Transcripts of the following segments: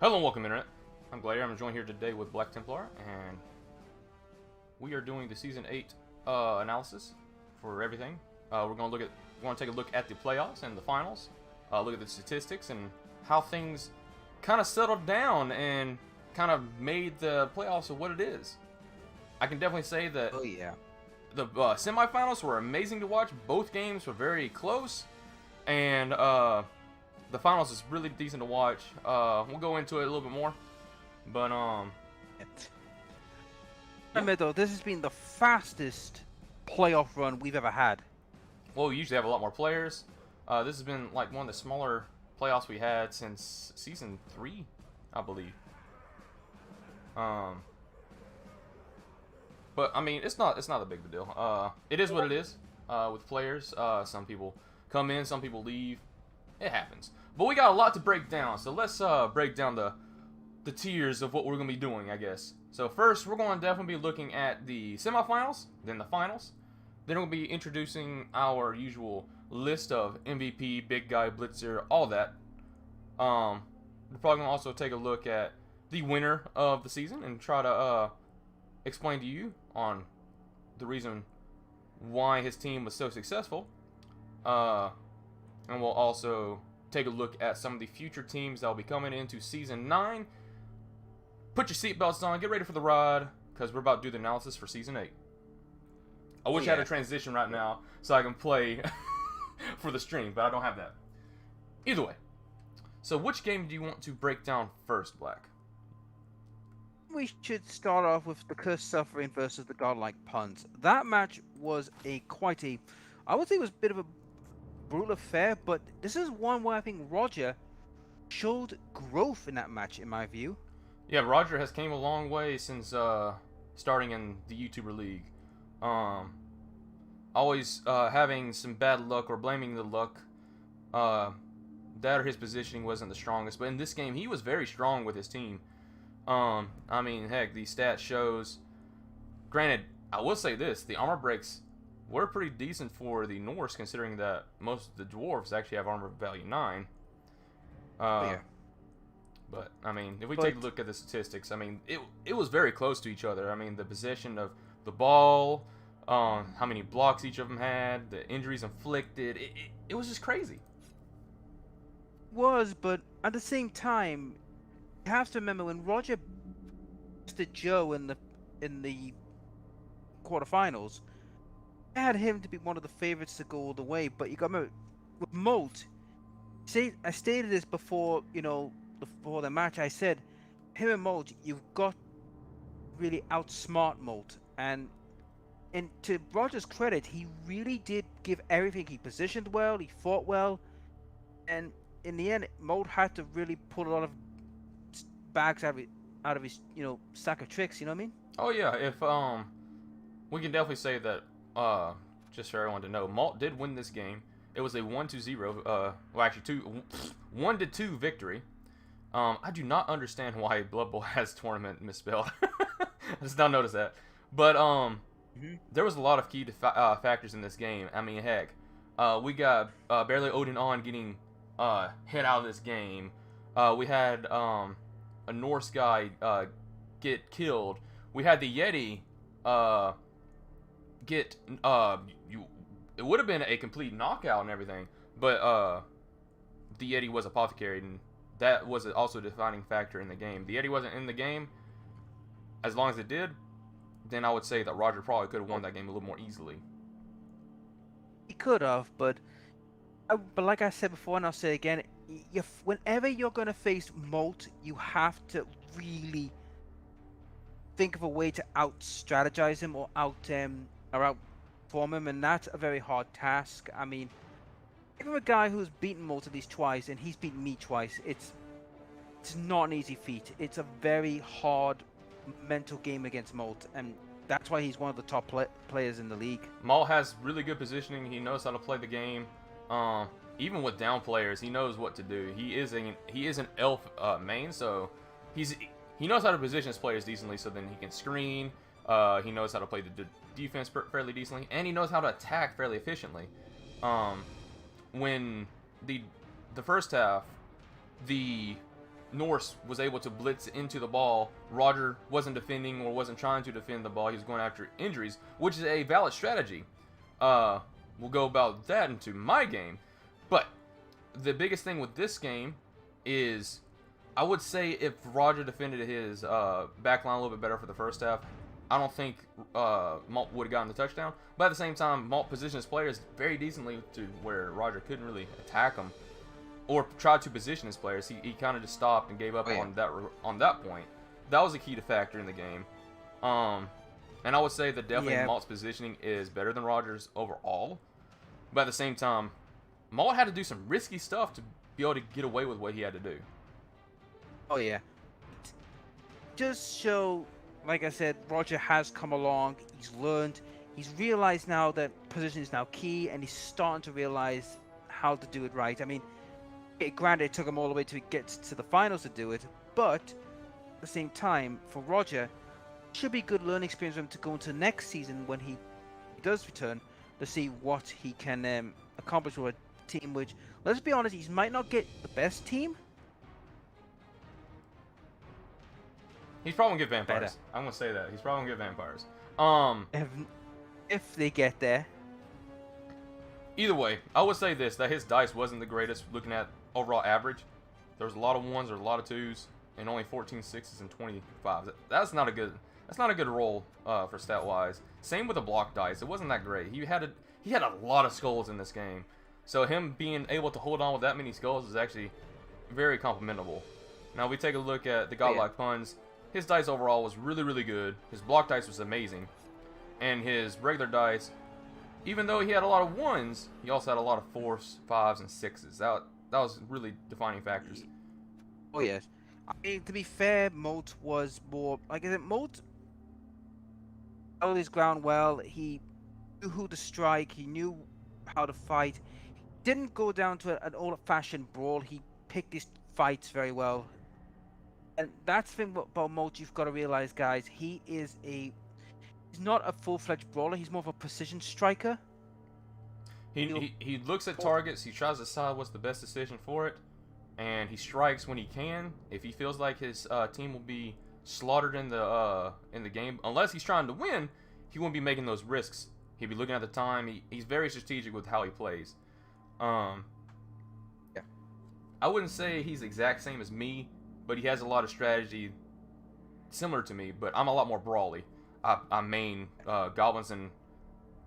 Hello and welcome, Internet. I'm Gladiator. I'm joined here today with Black Templar, and we are doing the Season 8 analysis for everything. We're going to take a look at the playoffs and the finals, look at the statistics and how things kind of settled down and kind of made the playoffs of what it is. I can definitely say that Oh yeah. the semifinals were amazing to watch. Both games were very close, and the finals is really decent to watch. We'll go into it a little bit more, but Remember though, this has been the fastest playoff run we've ever had. well, we usually have a lot more players. This has been like one of the smaller playoffs we had since season 3, I believe. But I mean, it's not a big deal. It is what it is. With players, some people come in, some people leave. It happens. But we got a lot to break down, so let's break down the tiers of what we're gonna be doing, I guess. So first, we're going to definitely be looking at the semifinals, then the finals. Then we'll be introducing our usual list of MVP, big guy, blitzer, all that. We're probably gonna also take a look at the winner of the season and try to explain to you on the reason why his team was so successful. And we'll also take a look at some of the future teams that will be coming into Season 9. Put your seatbelts on, get ready for the ride, because we're about to do the analysis for Season 8. I wish I had a transition right now so I can play for the stream, but I don't have that. Either way. So which game do you want to break down first, Black? We should start off with the Cursed Suffering versus the Godlike Puns. That match was I would say it was a bit of a brutal affair, but this is one where I think Roger showed growth in that match, in my view. Yeah, Roger has came a long way since starting in the YouTuber League. Always having some bad luck or blaming the luck. That or his positioning wasn't the strongest, but in this game he was very strong with his team. I mean, heck, the stat shows. Granted, I will say this: the armor breaks were pretty decent for the Norse, considering that most of the dwarves actually have armor value 9. Yeah. But I mean, if we take a look at the statistics, I mean, it was very close to each other. I mean, the possession of the ball, how many blocks each of them had, the injuries inflicted, it was just crazy. But at the same time, you have to remember when Roger bested Joe in the quarterfinals, I had him to be one of the favorites to go all the way. But you got to remember, with Molt, I stated this before, before the match. I said, him and Molt, you've got to really outsmart Molt. And to Roger's credit, he really did give everything. He positioned well, he fought well, and in the end, Molt had to really pull a lot of bags out of his stack of tricks. You know what I mean? Oh yeah, if we can definitely say that. Just for everyone to know, Malt did win this game. It was a 1-0. Well, actually 1-2 victory. I do not understand why Blood Bowl has tournament misspelled. I just now noticed that. But there was a lot of key factors in this game. I mean, heck, we got barely Odin on getting hit out of this game. We had a Norse guy get killed. We had the Yeti get it would have been a complete knockout and everything, but the Yeti was apothecaried, and that was also a defining factor in the game. The Yeti wasn't in the game. As long as it did, then I would say that Roger probably could have won that game a little more easily. He could have, but like I said before, and I'll say it again, whenever you're going to face Molt, you have to really think of a way to out-strategize him or outperform him, and that's a very hard task. I mean, even a guy who's beaten Molt at least twice, and he's beaten me twice, it's not an easy feat. It's a very hard mental game against Molt, and that's why he's one of the top players in the league. Molt has really good positioning. He knows how to play the game. Even with down players, he knows what to do. He is an elf main, so he knows how to position his players decently, so then he can screen. He knows how to play the defense fairly decently, and he knows how to attack fairly efficiently. When the first half, the Norse was able to blitz into the ball, Roger wasn't defending or wasn't trying to defend the ball. He was going after injuries, which is a valid strategy. We'll go about that into my game. But the biggest thing with this game is, I would say if Roger defended his back line a little bit better for the first half, I don't think Malt would have gotten the touchdown. But at the same time, Malt positioned his players very decently to where Roger couldn't really attack him or try to position his players. He kind of just stopped and gave up on that point. That was a key factor in the game. And I would say that definitely Malt's positioning is better than Roger's overall. But at the same time, Malt had to do some risky stuff to be able to get away with what he had to do. Oh yeah. Just show, like I said, Roger has come along. He's learned. He's realized now that position is now key, and he's starting to realize how to do it right. I mean, granted, it took him all the way to get to the finals to do it, but at the same time, for Roger, it should be good learning experience for him to go into next season when he does return to see what he can accomplish with a team which, let's be honest, he might not get the best team. He's probably gonna get vampires. Better. I'm gonna say that. He's probably gonna get vampires. If they get there. Either way, I would say this, that his dice wasn't the greatest looking at overall average. There was a lot of ones, there's a lot of twos, and only 14 sixes and 25s. That's not a good roll for stat wise. Same with the block dice. It wasn't that great. He had a lot of skulls in this game. So him being able to hold on with that many skulls is actually very complimentable. Now we take a look at the Godlike Puns. His dice overall was really, really good. His block dice was amazing. And his regular dice, even though he had a lot of ones, he also had a lot of 4s, 5s, and 6s. That was really defining factors. Oh, yes. I mean, to be fair, Molt was more... Like I said, Molt held his ground well. He knew who to strike. He knew how to fight. He didn't go down to an old-fashioned brawl. He picked his fights very well. And that's the thing about Molt you've got to realize, guys. He's not a full-fledged brawler. He's more of a precision striker. He looks at targets. He tries to decide what's the best decision for it, and he strikes when he can. If he feels like his team will be slaughtered in the game, unless he's trying to win, he won't be making those risks. He'll be looking at the time. He's very strategic with how he plays. Yeah. I wouldn't say he's the exact same as me, but he has a lot of strategy similar to me, but I'm a lot more brawly. I main goblins and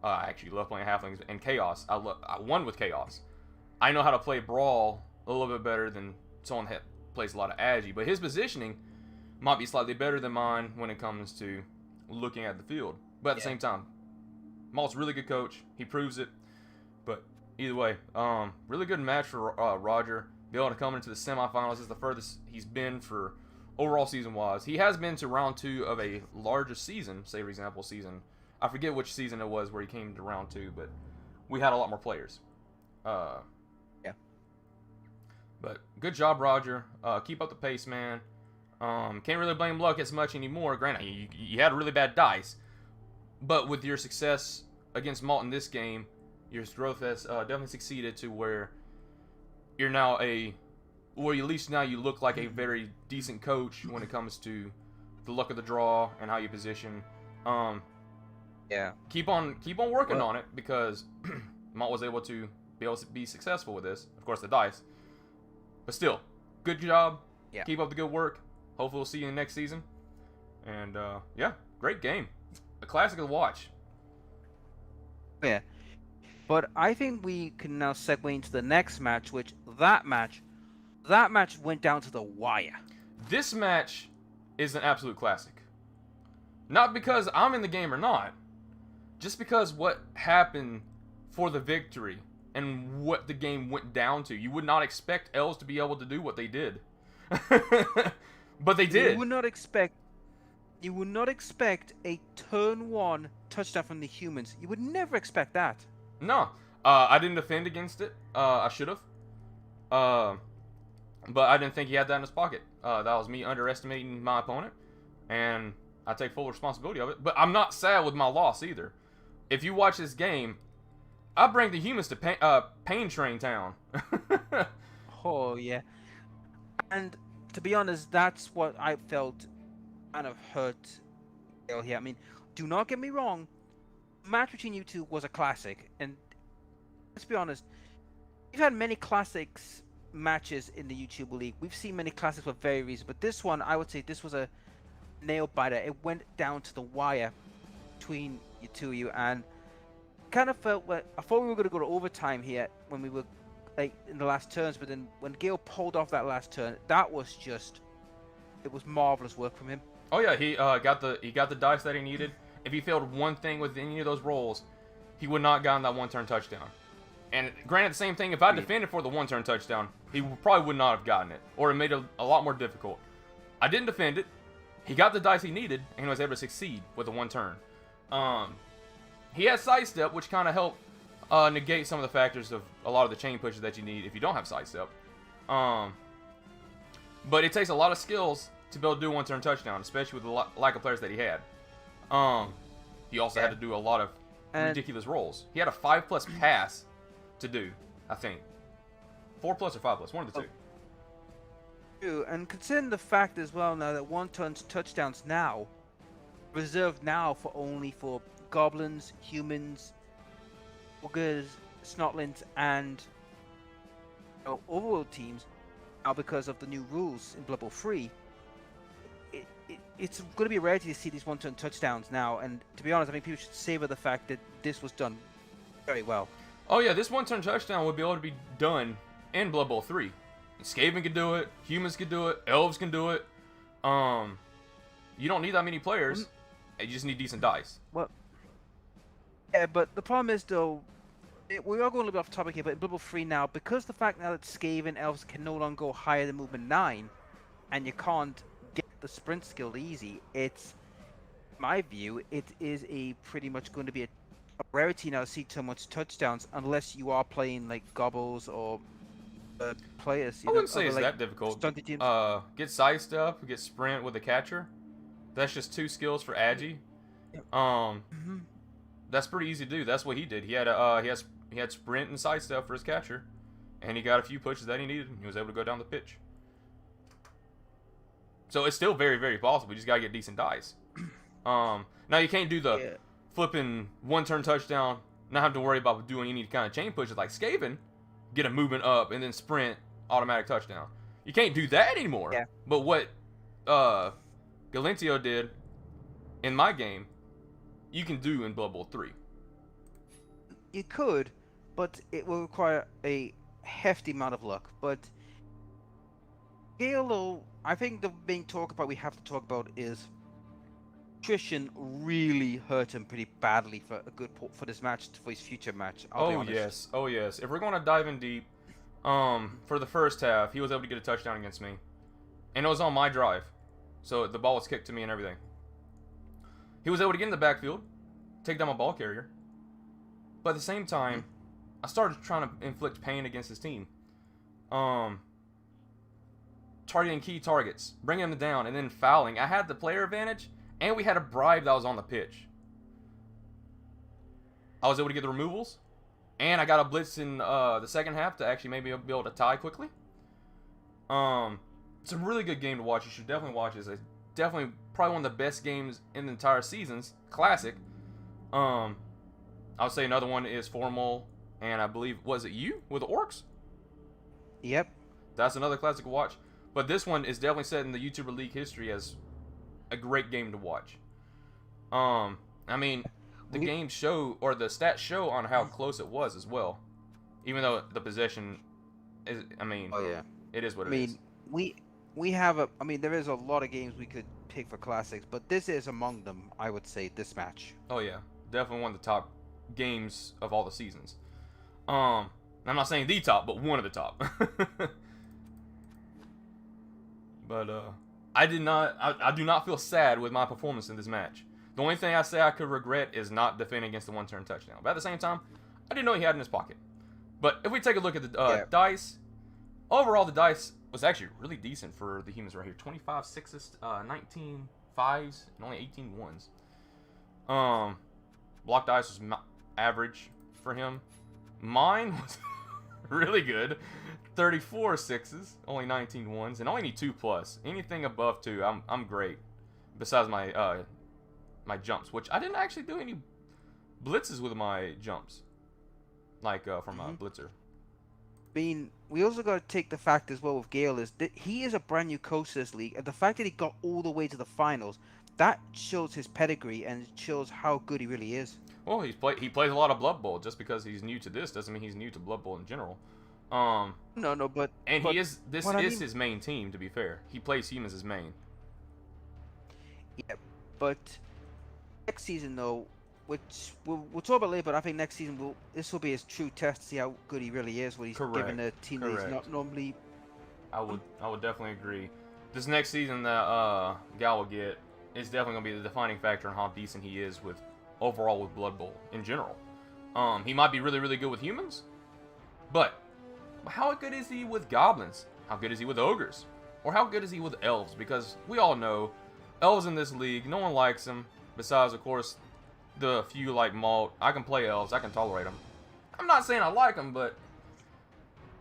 I actually love playing halflings and chaos. I won with chaos. I know how to play brawl a little bit better than someone that plays a lot of agi, but his positioning might be slightly better than mine when it comes to looking at the field. But at the same time, Malt's a really good coach. He proves it. But either way, really good match for Roger. Be able to come into the semifinals is the furthest he's been for overall season-wise. He has been to round 2 of a larger season, say for example I forget which season it was where he came to round 2, but we had a lot more players. Yeah. But good job, Roger. Keep up the pace, man. Can't really blame luck as much anymore. Granted, you had really bad dice, but with your success against Malt in this game, your growth has definitely succeeded to where you're now or at least now you look like a very decent coach when it comes to the luck of the draw and how you position. Yeah. Keep on working on it, because Malt was able to be successful with this. Of course, the dice, but still, good job. Yeah. Keep up the good work. Hopefully, we'll see you in the next season. And yeah, great game, a classic to watch. Yeah. But I think we can now segue into the next match, which that match went down to the wire. This match is an absolute classic. Not because I'm in the game or not, just because what happened for the victory and what the game went down to. You would not expect Els to be able to do what they did. But they did. You would not expect a turn 1 touchdown from the humans. You would never expect that. No, I didn't defend against it. I should have. But I didn't think he had that in his pocket. That was me underestimating my opponent, and I take full responsibility of it. But I'm not sad with my loss either. If you watch this game, I bring the humans to Pain Train Town. Oh yeah, and to be honest, that's what I felt kind of hurt Gale here. I mean, do not get me wrong, match between you two was a classic, and let's be honest, we've had many classics matches in the YouTuber League. We've seen many classics for very reason, but this one, I would say, this was a nail biter. It went down to the wire between you two of you, and kind of felt like I thought we were going to go to overtime here when we were like in the last turns, but then when Gale pulled off that last turn, that was just it was marvelous work from him. Oh yeah, he got the dice that he needed. If he failed one thing with any of those rolls, he would not have gotten that one-turn touchdown. And granted, the same thing, if I defended for the one-turn touchdown, he probably would not have gotten it, or it made it a lot more difficult. I didn't defend it. He got the dice he needed, and he was able to succeed with the one turn. He has sidestep, which kind of helped negate some of the factors of a lot of the chain pushes that you need if you don't have sidestep. But it takes a lot of skills to be able to do a one-turn touchdown, especially with the lack of players that he had. He also had to do a lot of ridiculous rolls. He had a 5+ pass to do, I think. 4+ or 5+, one of the two. True, and considering the fact as well now that one-turn touchdowns now reserved now for goblins, humans, ogres, snotlings, and overworld teams now because of the new rules in Blood Bowl 3. It's going to be a rarity to see these one-turn touchdowns now, and to be honest, I think people should savor the fact that this was done very well. Oh yeah, this one-turn touchdown would be able to be done in Blood Bowl 3. Skaven could do it, humans could do it, elves can do it. You don't need that many players. You just need decent dice. Well, yeah, but the problem is though, we are going a little bit off topic here, but in Blood Bowl 3 now, because the fact now that Skaven elves can no longer go higher than movement 9, and you can't get the sprint skill easy, it's, in my view, it is a pretty much going to be a rarity now to see so much touchdowns unless you are playing like gobbles or players. I wouldn't say it's that difficult. Get sidestep, get sprint with a catcher. That's just 2 skills for Agi. That's pretty easy to do. That's what he did. He had sprint and sidestep for his catcher, and he got a few pushes that he needed. And he was able to go down the pitch. So it's still very, very possible. You just gotta get decent dice. Now you can't do the flipping one-turn touchdown, not have to worry about doing any kind of chain pushes like Skaven. Get a movement up and then sprint, automatic touchdown. You can't do that anymore. Yeah. But what Galentio did in my game, you can do in Blood Bowl 3. You could, but it will require a hefty amount of luck. But Gale, I think the main we have to talk about is attrition really hurt him pretty badly for this match, for his future match. Oh yes. If we're going to dive in deep, for the first half, he was able to get a touchdown against me, and it was on my drive, so the ball was kicked to me and everything. He was able to get in the backfield, take down my ball carrier, but at the same time, I started trying to inflict pain against his team. Targeting key targets, bringing them down, and then fouling. I had the player advantage. And we had a bribe that was on the pitch. I was able to get the removals. And I got a blitz in the second half to actually maybe be able to tie quickly. It's a really good game to watch. You should definitely watch it. It's definitely probably one of the best games in the entire seasons. Classic. I would say another one is Formal. And I believe, was it you with the Orcs? Yep. That's another classic to watch. But this one is definitely set in the YouTuber League history as a great game to watch. I mean, the game show, or the stats show on how close it was as well. Even though the possession is, it is what it is. We have there is a lot of games we could pick for classics, but this is among them, I would say, this match. Oh yeah, definitely one of the top games of all the seasons. I'm not saying the top, but one of the top. But, I do not feel sad with my performance in this match. The only thing I say I could regret is not defending against the one-turn touchdown. But at the same time, I didn't know he had it in his pocket. But if we take a look at the dice, overall the dice was actually really decent for the humans right here. 25 sixes, 19 fives, and only 18 ones. Block dice was average for him. Mine was really good. 34 sixes, only 19 ones, and only need 2 plus. Anything above 2, I'm great. Besides my my jumps, which I didn't actually do any blitzes with my jumps, like from Blitzer. I mean, we also got to take the fact as well with Gale is that he is a brand new coach to this league, and the fact that he got all the way to the finals, that shows his pedigree and shows how good he really is. Well, he plays a lot of Blood Bowl. Just because he's new to this doesn't mean he's new to Blood Bowl in general. No, but he is his main team. To be fair, he plays humans as main. Yeah, but next season though, which we'll talk about later, but I think next season this will be his true test to see how good he really is when he's given a team that he's not normally. I would definitely agree. This next season that Gal will get is definitely gonna be the defining factor in how decent he is with overall with Blood Bowl in general. He might be really, really good with humans, but how good is he with goblins? How good is he with ogres? Or how good is he with elves? Because we all know elves in this league, no one likes them. Besides, of course, the few like Malt. I can play elves. I can tolerate them. I'm not saying I like them, but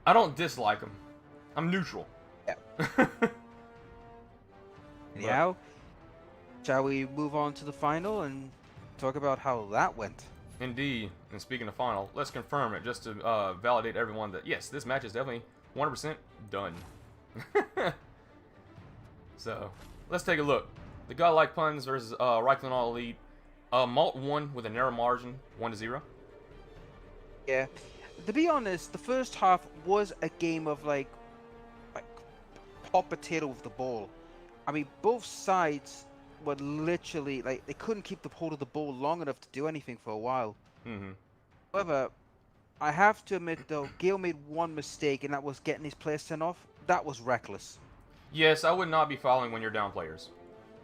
I don't dislike them. I'm neutral. Yeah. Anyhow, shall we move on to the final and talk about how that went? Indeed. And speaking of final, let's confirm it just to validate everyone that yes, this match is definitely 100% done. So, let's take a look. The Godlike Puns versus Reichland All Elite. Malt won with a narrow margin, 1-0. Yeah. To be honest, the first half was a game of like hot potato with the ball. I mean, both sides were literally like they couldn't keep the hold of the ball long enough to do anything for a while. Mm-hmm. However, I have to admit though, Gale made one mistake, and that was getting his player sent off. That was reckless. Yes, I would not be fouling when you're down players.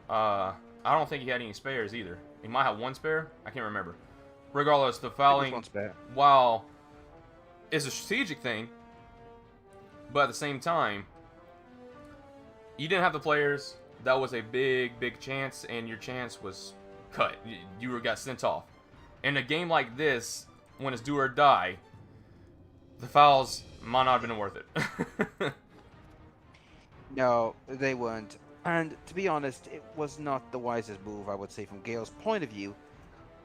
I don't think he had any spares either. He might have one spare. I can't remember. Regardless, the fouling, while is a strategic thing, but at the same time, you didn't have the players. That was a big, big chance, and your chance was cut. You got sent off. In a game like this, when it's do or die, the fouls might not have been worth it. No, they weren't. And to be honest, it was not the wisest move, I would say, from Gale's point of view.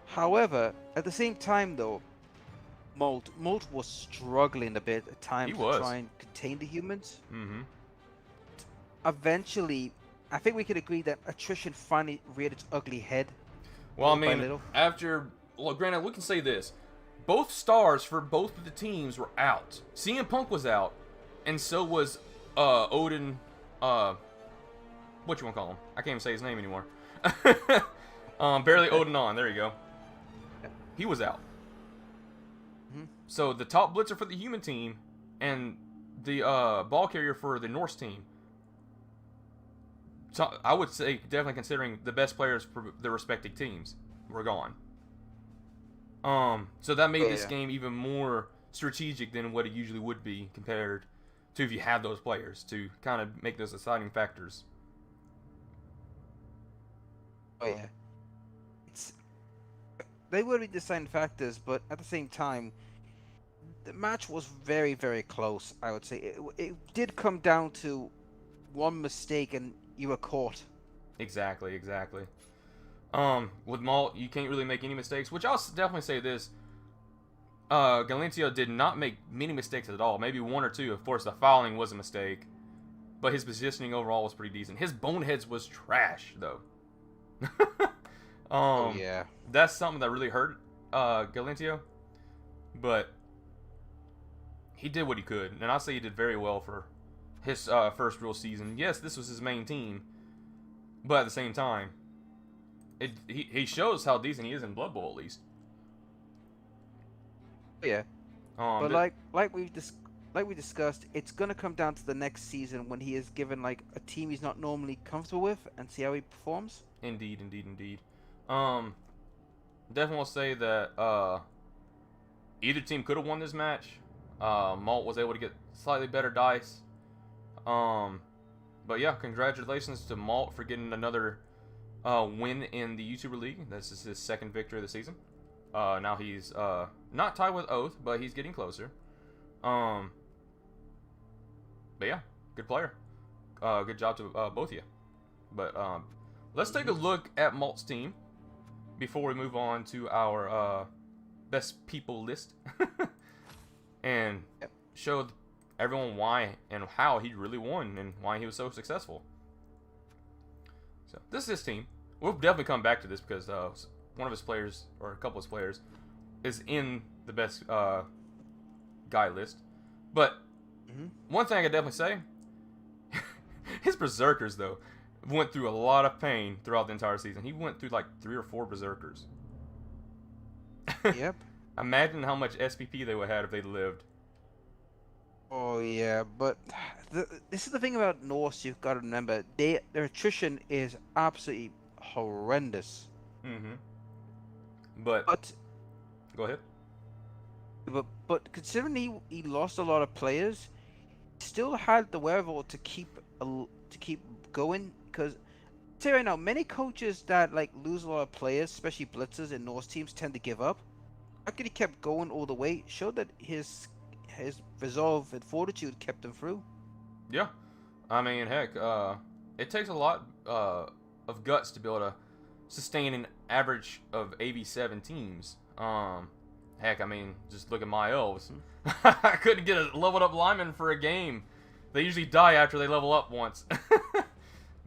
However, at the same time, though, Molt was struggling a bit at times to try and contain the humans. Mm-hmm. Eventually, I think we could agree that attrition finally reared its ugly head. Well, I mean, granted, we can say this. Both stars for both of the teams were out. CM Punk was out, and so was Odin, what you want to call him? I can't even say his name anymore. Barely Odin on. There you go. He was out. Mm-hmm. So the top blitzer for the human team and the ball carrier for the Norse team. So I would say, definitely considering the best players for the respective teams were gone. So that made this game even more strategic than what it usually would be compared to if you had those players to kind of make those deciding factors. Oh yeah, they would be deciding factors, but at the same time, the match was very, very close. I would say it did come down to one mistake, and you were caught. Exactly. With Malt, you can't really make any mistakes, which I'll definitely say this. Galentio did not make many mistakes at all. Maybe one or two. Of course, the fouling was a mistake, but his positioning overall was pretty decent. His boneheads was trash, though. Oh yeah, that's something that really hurt Galentio, but he did what he could, and I'll say he did very well for his first real season. Yes, this was his main team, but at the same time, he shows how decent he is in Blood Bowl at least. Yeah, but like we discussed, it's gonna come down to the next season when he is given like a team he's not normally comfortable with and see how he performs. Indeed. Definitely will say that either team could have won this match. Malt was able to get slightly better dice. But yeah, congratulations to Malt for getting another win in the YouTuber League. This is his second victory of the season. Now he's not tied with Oath, but he's getting closer. Um, but yeah, good player. Good job to both of you. But let's take a look at Malt's team before we move on to our best people list and Yep. show everyone why and how he really won and why he was so successful. So this is his team. We'll definitely come back to this because one of his players, or a couple of his players, is in the best guy list. But one thing I could definitely say, his berserkers though went through a lot of pain throughout the entire season. He went through like 3 or 4 berserkers. Yep. Imagine how much SPP they would have had if they lived. Oh yeah, but this is the thing about Norse. You've got to remember, their attrition is absolutely horrendous. But But go ahead. but considering he lost a lot of players, he still had the wherewithal to keep going. Because say right now, many coaches that like lose a lot of players, especially blitzers in Norse teams, tend to give up. How could he kept going all the way? Showed that his resolve and fortitude kept him through. Yeah, I mean, heck, it takes a lot of guts to be able to sustain an average of AV7 teams. Heck, I mean, just look at my elves. I couldn't get a leveled up lineman for a game. They usually die after they level up once.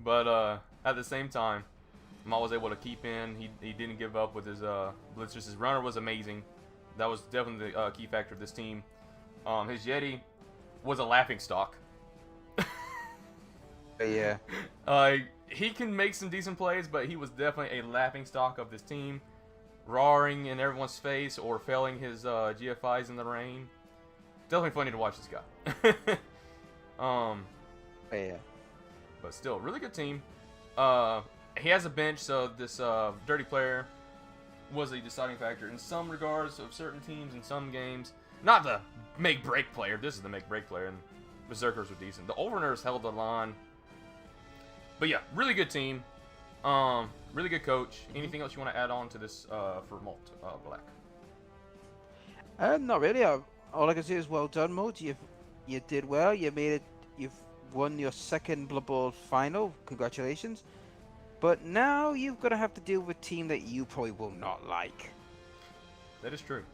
But at the same time, Maul was able to keep in. He didn't give up with his blitzers. His runner was amazing. That was definitely the key factor of this team. His Yeti was a laughing stock. Yeah. He can make some decent plays, but he was definitely a laughing stock of this team, roaring in everyone's face or failing his GFIs in the rain. Definitely funny to watch this guy. Yeah. But still, really good team. He has a bench, so this dirty player was a deciding factor in some regards of certain teams in some games. Not the make-break player. This is the make-break player, and Berserkers were decent. The Overnerds held the line. But yeah, really good team. Really good coach. Anything else you want to add on to this for Malt Black? Not really. All I can say is well done, Mode. You did well. You made it. You've won your second Blood Bowl final. Congratulations. But now you're gonna have to deal with a team that you probably will not like. That is true.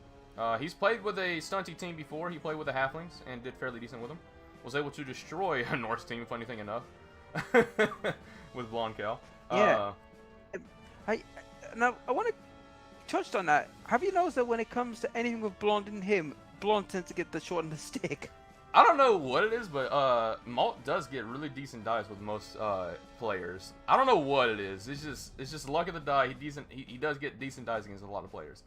He's played with a stunty team before. He played with the Halflings and did fairly decent with them. Was able to destroy a Norse team, funny thing enough, with Blonde Cow. Yeah. Now I want to touch on that. Have you noticed that when it comes to anything with Blonde and him, Blonde tends to get the short end of the stick? I don't know what it is, but Malt does get really decent dice with most players. I don't know what it is. It's just luck of the die. He does get decent dice against a lot of players.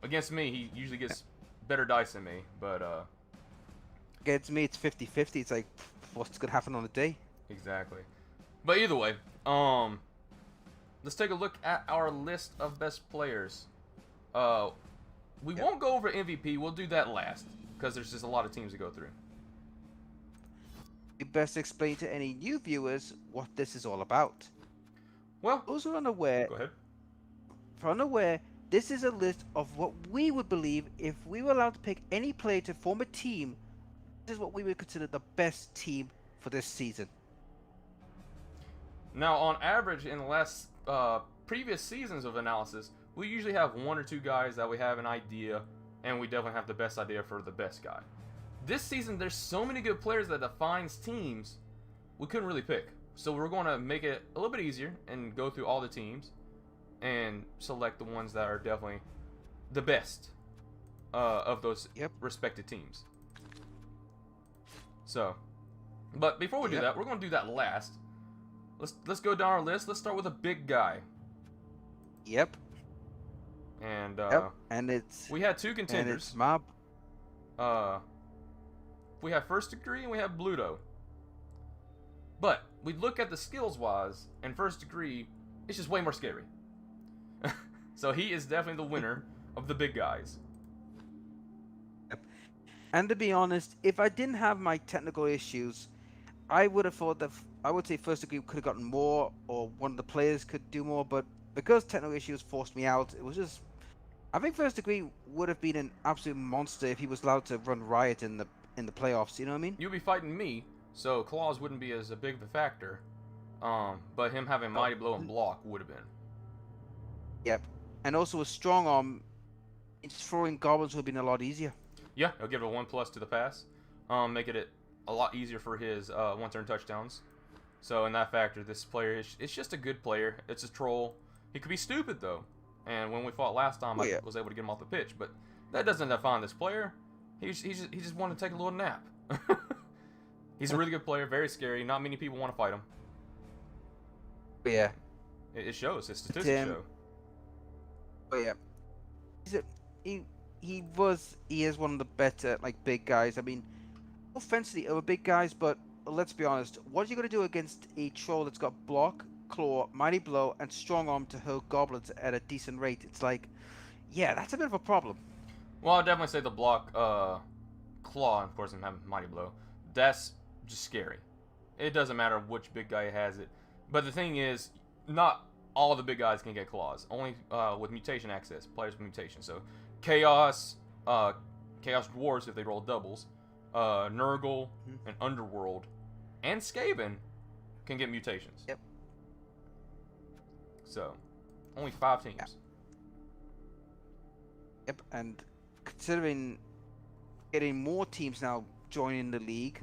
Against me, he usually gets better dice than me, but Against me, it's 50-50. It's like, what's gonna happen on the day? exactly. But either way, let's take a look at our list of best players. We won't go over MVP. We'll do that last because there's just a lot of teams to go through. You best explain to any new viewers what this is all about. Well, Those who are unaware, go ahead. for unaware, this is a list of what we would believe if we were allowed to pick any player to form a team. This is what we would consider the best team for this season. Now, on average, in the last previous seasons of analysis, we usually have 1 or 2 guys that we have an idea, and we definitely have the best idea for the best guy. This season, there's so many good players that defines teams, we couldn't really pick. So we're going to make it a little bit easier and go through all the teams and select the ones that are definitely the best of those respected teams. So, but before we do that, we're going to do that last. Let's go down our list. Let's start with a big guy. Yep. And and it's we had 2 contenders. And it's Mob. We have First Degree and we have Bluto. But we look at the skills wise, and First Degree, it's just way more scary. So he is definitely the winner of the big guys. Yep. And to be honest, if I didn't have my technical issues, I would have thought that I would say First Degree could have gotten more, or one of the players could do more. But because technical issues forced me out, it was just I think First Degree would have been an absolute monster if he was allowed to run riot in the playoffs. You know what I mean? You'll be fighting me, so claws wouldn't be as a big of a factor. But him having Mighty Blow and block would have been. Yep. And also a strong arm, throwing goblins would have been a lot easier. Yeah, he'll give it a 1+ to the pass. Making it a lot easier for his one-turn touchdowns. So in that factor, this player it's just a good player. It's a troll. He could be stupid though. And when we fought last time, I was able to get him off the pitch. But that doesn't define this player. He just wanted to take a little nap. He's a really good player, very scary. Not many people want to fight him. Yeah. It shows. His statistics show. Oh yeah. He is one of the better big guys. I mean, offensively over big guys, but let's be honest. What are you gonna do against a troll that's got block, claw, mighty blow, and strong arm to hurl goblins at a decent rate? It's like, yeah, that's a bit of a problem. Well, I'll definitely say the block, claw, of course, and have mighty blow. That's just scary. It doesn't matter which big guy has it. But the thing is, not all the big guys can get claws. Only with mutation access, players with mutation. So Chaos, Chaos Dwarves if they roll doubles, Nurgle, and Underworld, and Skaven can get mutations. Yep. So, only 5 teams. Yep, and considering getting more teams now joining the league,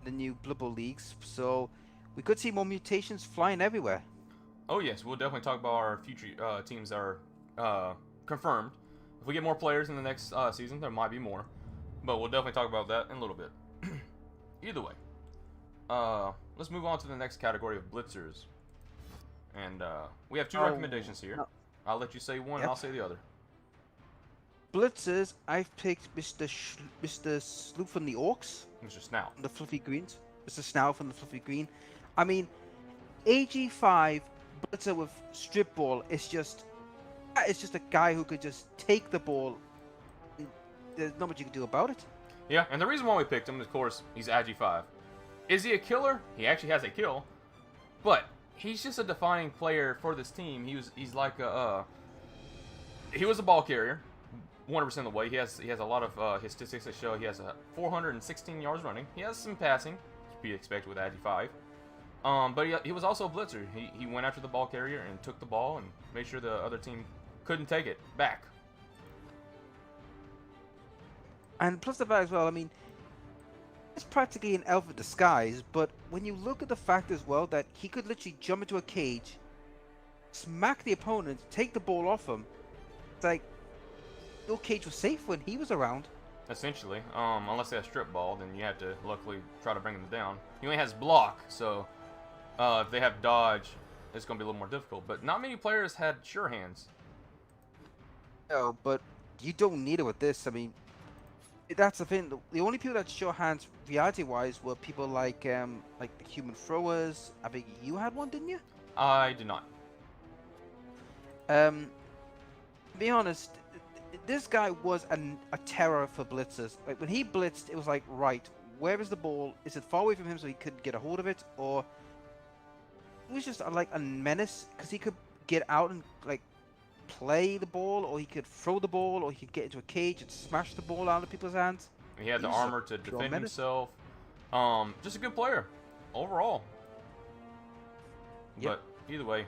the new Blood Bowl leagues, so we could see more mutations flying everywhere. Oh yes, we'll definitely talk about our future teams that are confirmed. If we get more players in the next season, there might be more, but we'll definitely talk about that in a little bit. Either way, let's move on to the next category of blitzers, and we have 2 recommendations here. No. I'll let you say one, and I'll say the other. Blitzers, I've picked Mr. Sloop from the Orcs. Mr. Snout. The Fluffy Greens. Mr. Snout from the Fluffy Green. I mean, AG5 Blitzer with strip ball is just... It's just a guy who could just take the ball. There's not much you can do about it. Yeah, and the reason why we picked him, of course, he's AG5. Is he a killer? He actually has a kill. But he's just a defining player for this team. He's like a... he was a ball carrier. 100% of the way. He has a lot of his statistics that show he has 416 yards running. He has some passing, to be expected with Agi 5. But he was also a blitzer. He went after the ball carrier and took the ball and made sure the other team couldn't take it back. And plus the fact as well, I mean, it's practically an elf in disguise, but when you look at the fact as well that he could literally jump into a cage, smack the opponent, take the ball off him, it's like, your cage was safe when he was around. Essentially, unless they have strip ball, then you have to luckily try to bring him down. He only has block, so if they have dodge, it's going to be a little more difficult. But not many players had sure hands. No, but you don't need it with this. I mean, that's the thing. The only people that sure hands reality-wise were people like the human throwers. I think you had one, didn't you? I did not. To be honest, this guy was a terror for blitzers. Like when he blitzed, it was like, right, where is the ball? Is it far away from him so he couldn't get a hold of it, or it was just like a menace because he could get out and like play the ball, or he could throw the ball, or he could get into a cage and smash the ball out of people's hands. He had the armor to defend himself. Just a good player overall. Yep. But either way,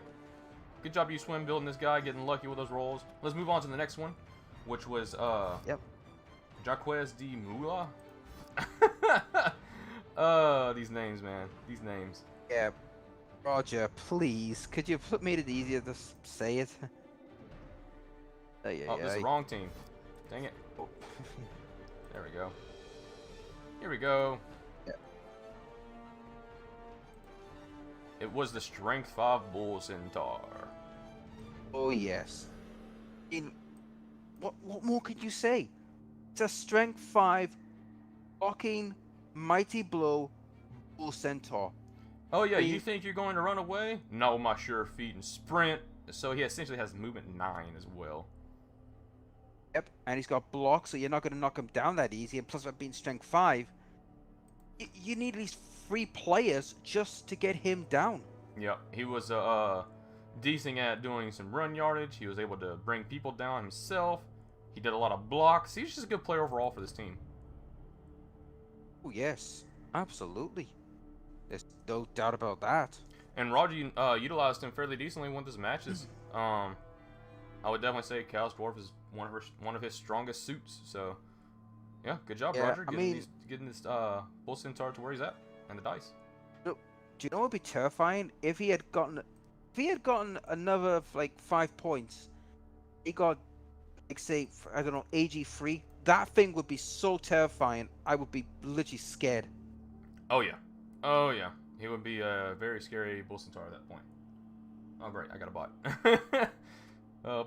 good job you swim building this guy, getting lucky with those rolls. Let's move on to the next one, which was Jaquez de Mula. These names, man. These names. Yeah. Roger, please, could you made it easier to say it? This is the wrong team. Dang it. Oh. There we go. Here we go. Yeah. It was the Strength 5 Bull Centaur. Oh yes. What more could you say? It's a Strength 5 blocking mighty blow Bull Centaur. Oh yeah, you think you're going to run away? No, my sure feet and sprint. So he essentially has movement 9 as well. Yep, and he's got block, so you're not going to knock him down that easy. And plus, being Strength 5, you need at least 3 players just to get him down. Yep, he was decent at doing some run yardage. He was able to bring people down himself. He did a lot of blocks. He's just a good player overall for this team. Oh yes, absolutely. There's no doubt about that. And Roger utilized him fairly decently in one of his matches. I would definitely say Cal's Dwarf is one of his strongest suits. So, yeah, good job, Yeah, Roger, getting this Bull Centaur to where he's at and the dice. Do you know what would be terrifying if he had gotten another like 5 points? He got like say I don't know AG3. That thing would be so terrifying. I would be literally scared. Oh yeah, oh yeah. He would be a very scary Bull Centaur at that point. Oh great, I got a bot.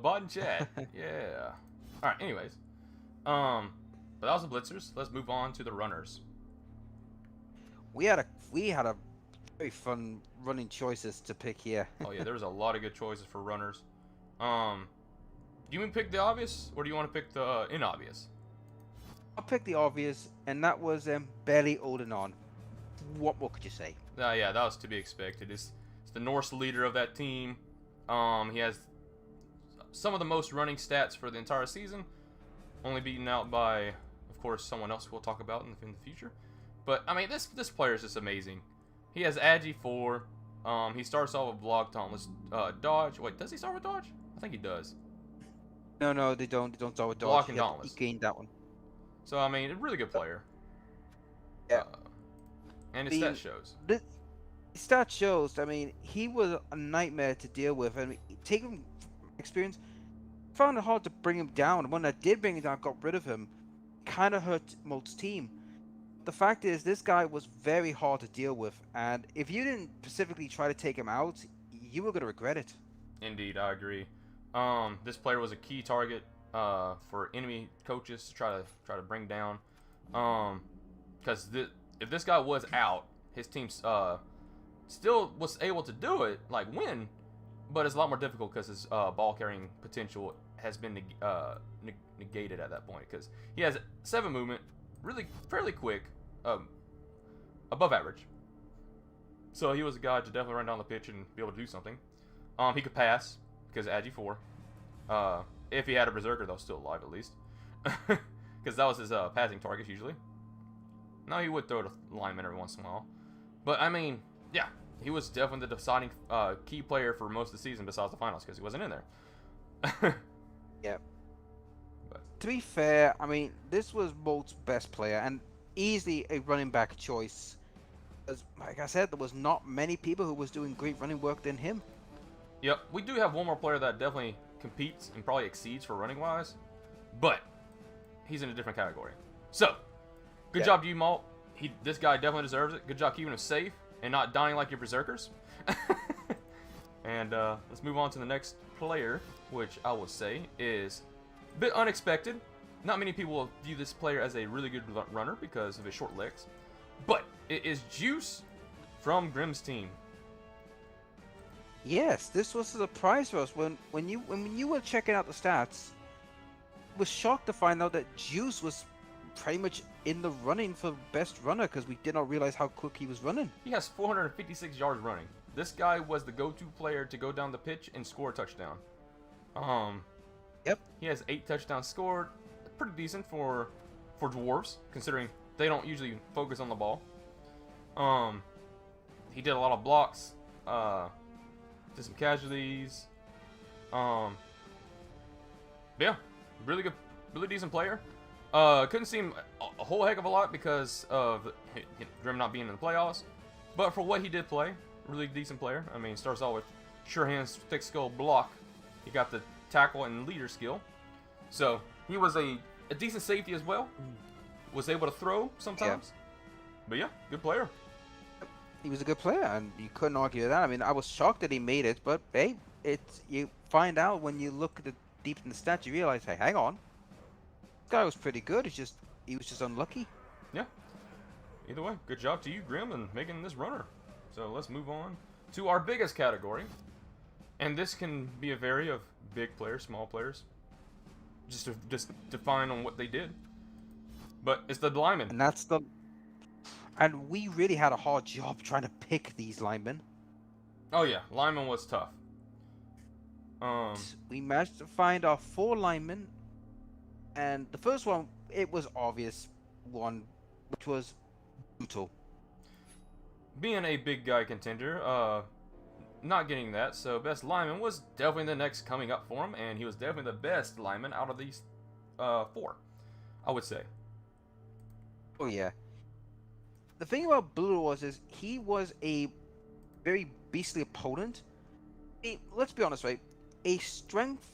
Bot in chat. Yeah. All right. Anyways, but that was the blitzers. Let's move on to the runners. We had a very fun running choices to pick here. Oh yeah, there was a lot of good choices for runners. Do you want to pick the obvious, or do you want to pick the inobvious? I'll pick the obvious, and that was Barely Holding On. What more could you say? Yeah, that was to be expected. It's the Norse leader of that team. He has some of the most running stats for the entire season, only beaten out by, of course, someone else we'll talk about in the future. But I mean, this player is just amazing. He has Agi 4. He starts off with Block, Tauntless, Dodge. Wait, does he start with Dodge? I think he does. No, they don't. They don't start with Dodge. Block and Dauntless. He gained that one. So I mean, a really good player. Yeah. And his stat shows. The stat shows. I mean, he was a nightmare to deal with, and taking experience, found it hard to bring him down. When I did bring him down, got rid of him, kind of hurt Molt's team. The fact is, this guy was very hard to deal with, and if you didn't specifically try to take him out, you were gonna regret it. Indeed, I agree. This player was a key target for enemy coaches to try to bring down. Because if this guy was out, his team still was able to do it, like win, but it's a lot more difficult because his ball carrying potential has been negated at that point. Because he has 7 movement, really fairly quick, above average. So he was a guy to definitely run down the pitch and be able to do something. He could pass because Agi 4. If he had a Berserker, though, still alive at least, because that was his passing targets usually. Now he would throw to lineman every once in a while, but I mean, yeah, he was definitely the deciding key player for most of the season besides the finals because he wasn't in there. Yeah. But To be fair, I mean, this was Molt's best player and easily a running back choice. As like I said, there was not many people who was doing great running work than him. yep, we do have one more player that definitely competes and probably exceeds for running wise, but he's in a different category. So, good job to you, Malt. This guy definitely deserves it. Good job keeping him safe and not dying like your berserkers. And let's move on to the next player, which I would say is a bit unexpected. Not many people will view this player as a really good runner because of his short legs, but it is Juice from Grimm's team. Yes, this was a surprise for us when you were checking out the stats. I was shocked to find out that Juice was pretty much in the running for best runner because we did not realize how quick he was running. He has 456 yards running. This guy was the go-to player to go down the pitch and score a touchdown. Yep. He has 8 touchdowns scored. Pretty decent for dwarves, considering they don't usually focus on the ball. He did a lot of blocks. Did some casualties. Yeah, really good, really decent player. Couldn't see him a whole heck of a lot because of Grimm not being in the playoffs. But for what he did play, really decent player. I mean, starts out with sure hands, thick skull, block. He got the tackle and leader skill. So he was a decent safety as well. Was able to throw sometimes. Yeah. But yeah, good player. He was a good player, and you couldn't argue with that. I mean, I was shocked that he made it, but hey, you find out when you look at deep in the stats, you realize, hey, hang on, this guy was pretty good. He was just unlucky. Yeah. Either way, good job to you, Grimm, and making this runner. So let's move on to our biggest category, and this can be a vary of big players, small players, just to define on what they did. But it's the linemen. And we really had a hard job trying to pick these linemen. Oh yeah, lineman was tough. Um, We managed to find our 4 linemen, and the first one, it was obvious one, which was brutal. being a big guy contender, not getting that, so best lineman was definitely the next coming up for him, and he was definitely the best lineman out of these 4, I would say. Oh yeah. The thing about Brutal was is he was a very beastly opponent. Let's be honest, right? A strength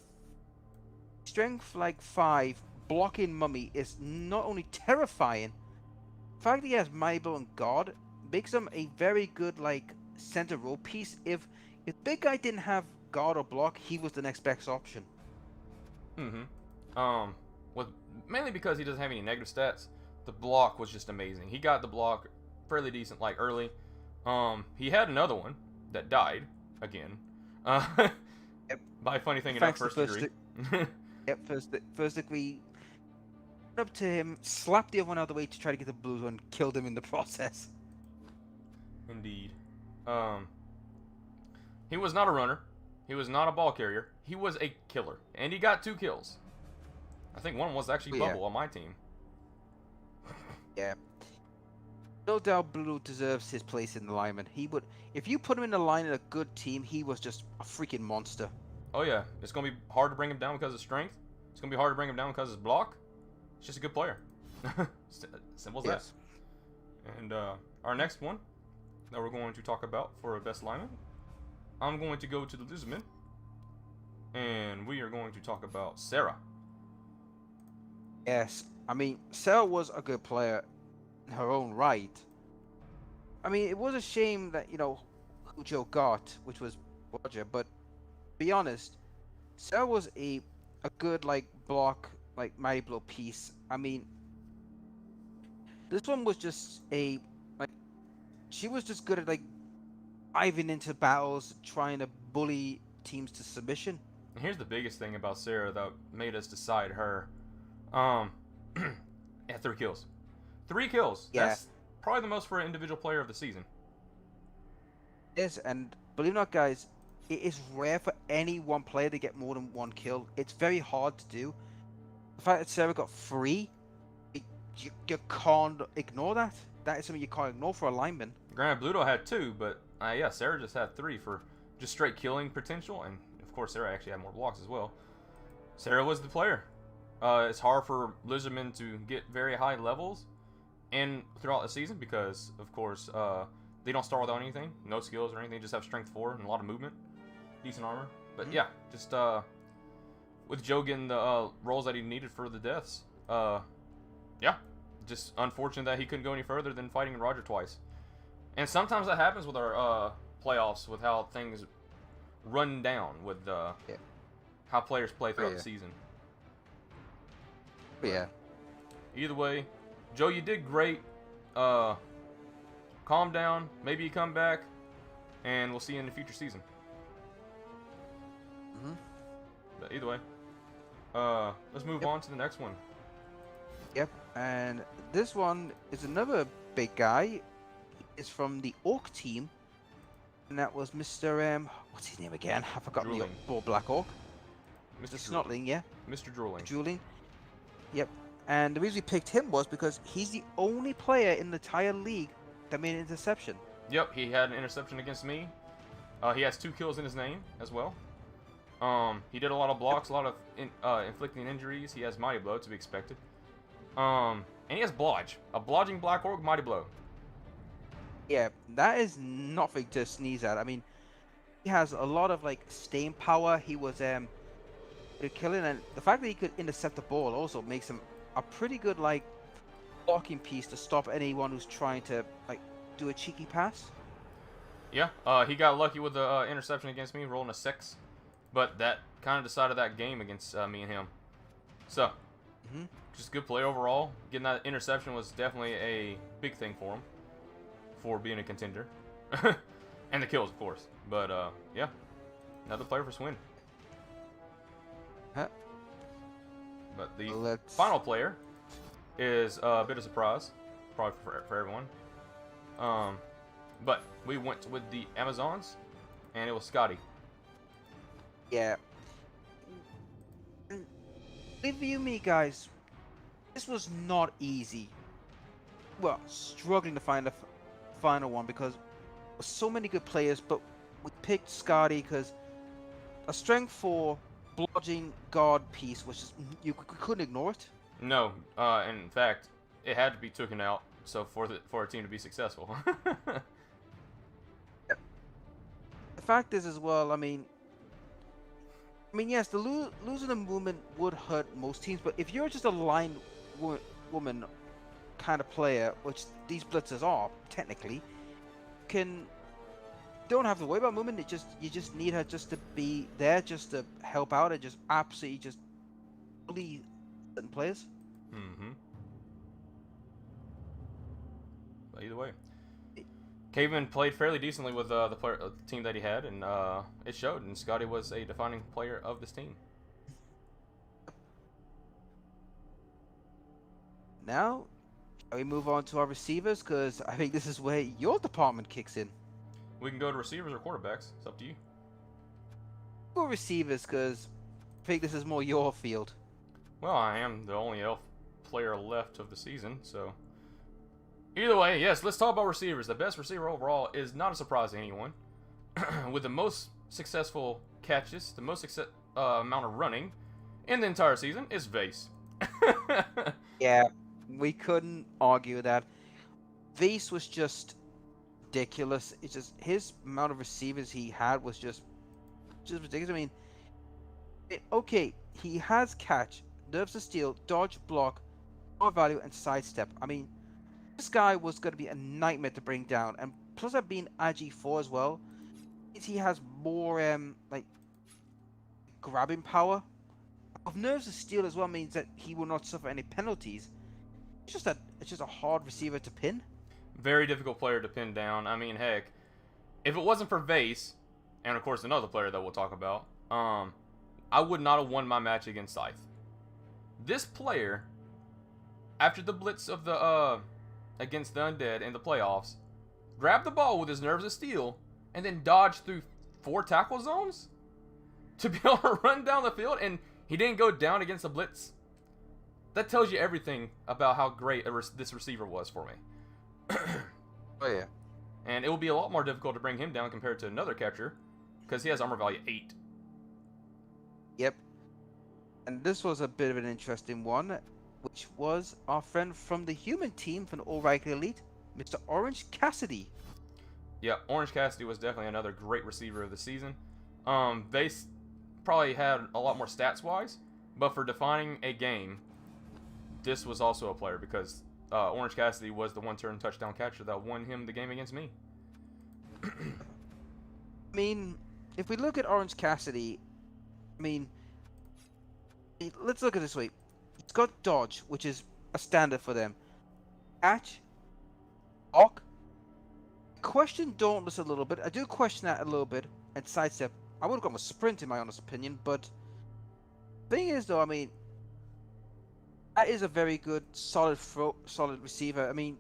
like 5 blocking mummy is not only terrifying. The fact that he has Mabel and God makes him a very good like center row piece. If big guy didn't have guard or block, he was the next best option. With mainly because he doesn't have any negative stats, the block was just amazing. He got the block fairly decent, like early. He had another one that died again. Yep. By a funny thing, in Thanks to first degree. Yep, first degree. Went up to him, slapped the other one out of the way to try to get the blue one, killed him in the process. Indeed. He was not a runner. He was not a ball carrier. He was a killer, and he got 2 kills. I think one was actually Bubble on my team. Yeah. No doubt Blue deserves his place in the lineman. He would, if you put him in the line in a good team, he was just a freaking monster. Oh yeah, it's gonna be hard to bring him down because of strength. It's gonna be hard to bring him down because of his block. It's just a good player. Simple as Yes. that. And our next one that we're going to talk about for a best lineman, I'm going to go to the Lizardman, and we are going to talk about Sarah. Yes. I mean, Sarah was a good player in her own right. I mean, it was a shame that, who Joe got, which was Roger, but to be honest, Sarah was a good, like, block, like, Mighty Blow piece. I mean, this one was just she was just good at, like, diving into battles, trying to bully teams to submission. And here's the biggest thing about Sarah that made us decide her. Yeah, 3 kills. 3 kills. Yeah. That's probably the most for an individual player of the season. Yes, and believe it or not, guys, it is rare for any one player to get more than 1 kill. It's very hard to do. The fact that Sarah got 3, you can't ignore that. That is something you can't ignore for a lineman. Granted, Bluto had 2, but yeah, Sarah just had 3 for just straight killing potential, and of course Sarah actually had more blocks as well. Sarah was the player. It's hard for Lizardmen to get very high levels and throughout the season because, of course, they don't start without anything, no skills or anything, just have strength 4 and a lot of movement, decent armor. But yeah, just with Joe getting the roles that he needed for the deaths, yeah, just unfortunate that he couldn't go any further than fighting Roger twice. And sometimes that happens with our playoffs, with how things run down with how players play throughout the season. Yeah. Either way, Joe, you did great. Calm down. Maybe you come back, and we'll see you in the future season. But either way, let's move on to the next one. Yep, and this one is another big guy. It's from the Orc team, and that was Mr. What's his name again? I forgot the Black Orc. Mr. Snotling, yeah. Mr. Drooling. Drooling. Yep. And the reason we picked him was because he's the only player in the entire league that made an interception. Yep, he had an interception against me. He has 2 kills in his name as well. He did a lot of blocks, a lot of inflicting injuries. He has Mighty Blow, to be expected. And he has Blodge. A blodging Black Orc, Mighty Blow. Yeah, that is nothing to sneeze at. I mean, he has a lot of, like, staying power. He was killing, and the fact that he could intercept the ball also makes him a pretty good, like, blocking piece to stop anyone who's trying to, like, do a cheeky pass. Yeah, he got lucky with the interception against me, rolling a 6. But that kind of decided that game against me and him. So, just a good play overall. Getting that interception was definitely a big thing for him, for being a contender. And the kills, of course. But, yeah, another player for Swin. But the final player is a bit of a surprise, probably for everyone. But we went with the Amazons, and it was Scotty. Yeah, Believe you me, guys, this was not easy. Well, struggling to find a final one because so many good players, but we picked Scotty because a strength 4 blodging guard piece, which is you couldn't ignore it. No, in fact, it had to be taken out so for a team to be successful. The fact is, as well, I mean, yes, the losing the movement would hurt most teams, but if you're just a line woman kind of player, which these blitzers are technically, don't have to worry about movement. You just need her just to be there, just to help out, and just absolutely just bully certain players. Mm-hmm. But either way, Caveman played fairly decently with the team that he had, and it showed. And Scotty was a defining player of this team. Now, shall we move on to our receivers? Because I think this is where your department kicks in. We can go to receivers or quarterbacks. It's up to you. Go receivers, because I think this is more your field. Well, I am the only elf player left of the season, so... Either way, yes, let's talk about receivers. The best receiver overall is not a surprise to anyone. With the most successful catches, the most amount of running in the entire season is Vase. Yeah, we couldn't argue that. Vase was just ridiculous. It's just his amount of receivers he had was just ridiculous. I mean, okay, he has catch, nerves of steel, dodge, block, power value, and sidestep. I mean, this guy was going to be a nightmare to bring down, and plus that being AG4 as well, he has more like grabbing power. Of nerves of steel as well means that he will not suffer any penalties. It's just a hard receiver to pin. Very difficult player to pin down. I mean, heck, if it wasn't for Vase, and of course another player that we'll talk about, I would not have won my match against Scythe. This player, after the blitz of the against the Undead in the playoffs, grabbed the ball with his nerves of steel and then dodged through 4 tackle zones to be able to run down the field, and he didn't go down against the blitz. That tells you everything about how great this receiver was for me. Oh yeah. And it will be a lot more difficult to bring him down compared to another catcher, because he has armor value 8. Yep. And this was a bit of an interesting one, which was our friend from the human team from the All Right Elite, Mr. Orange Cassidy. Yeah, Orange Cassidy was definitely another great receiver of the season. They probably had a lot more stats-wise, but for defining a game, this was also a player, because Orange Cassidy was the one-turn touchdown catcher that won him the game against me. I mean, if we look at Orange Cassidy, I mean, let's look at it this way. He's got dodge, which is a standard for them. Catch, block, question dauntless a little bit. I do question that a little bit, and sidestep. I would have gone with sprint in my honest opinion, but the thing is, though, I mean, that is a very good, solid receiver. I mean,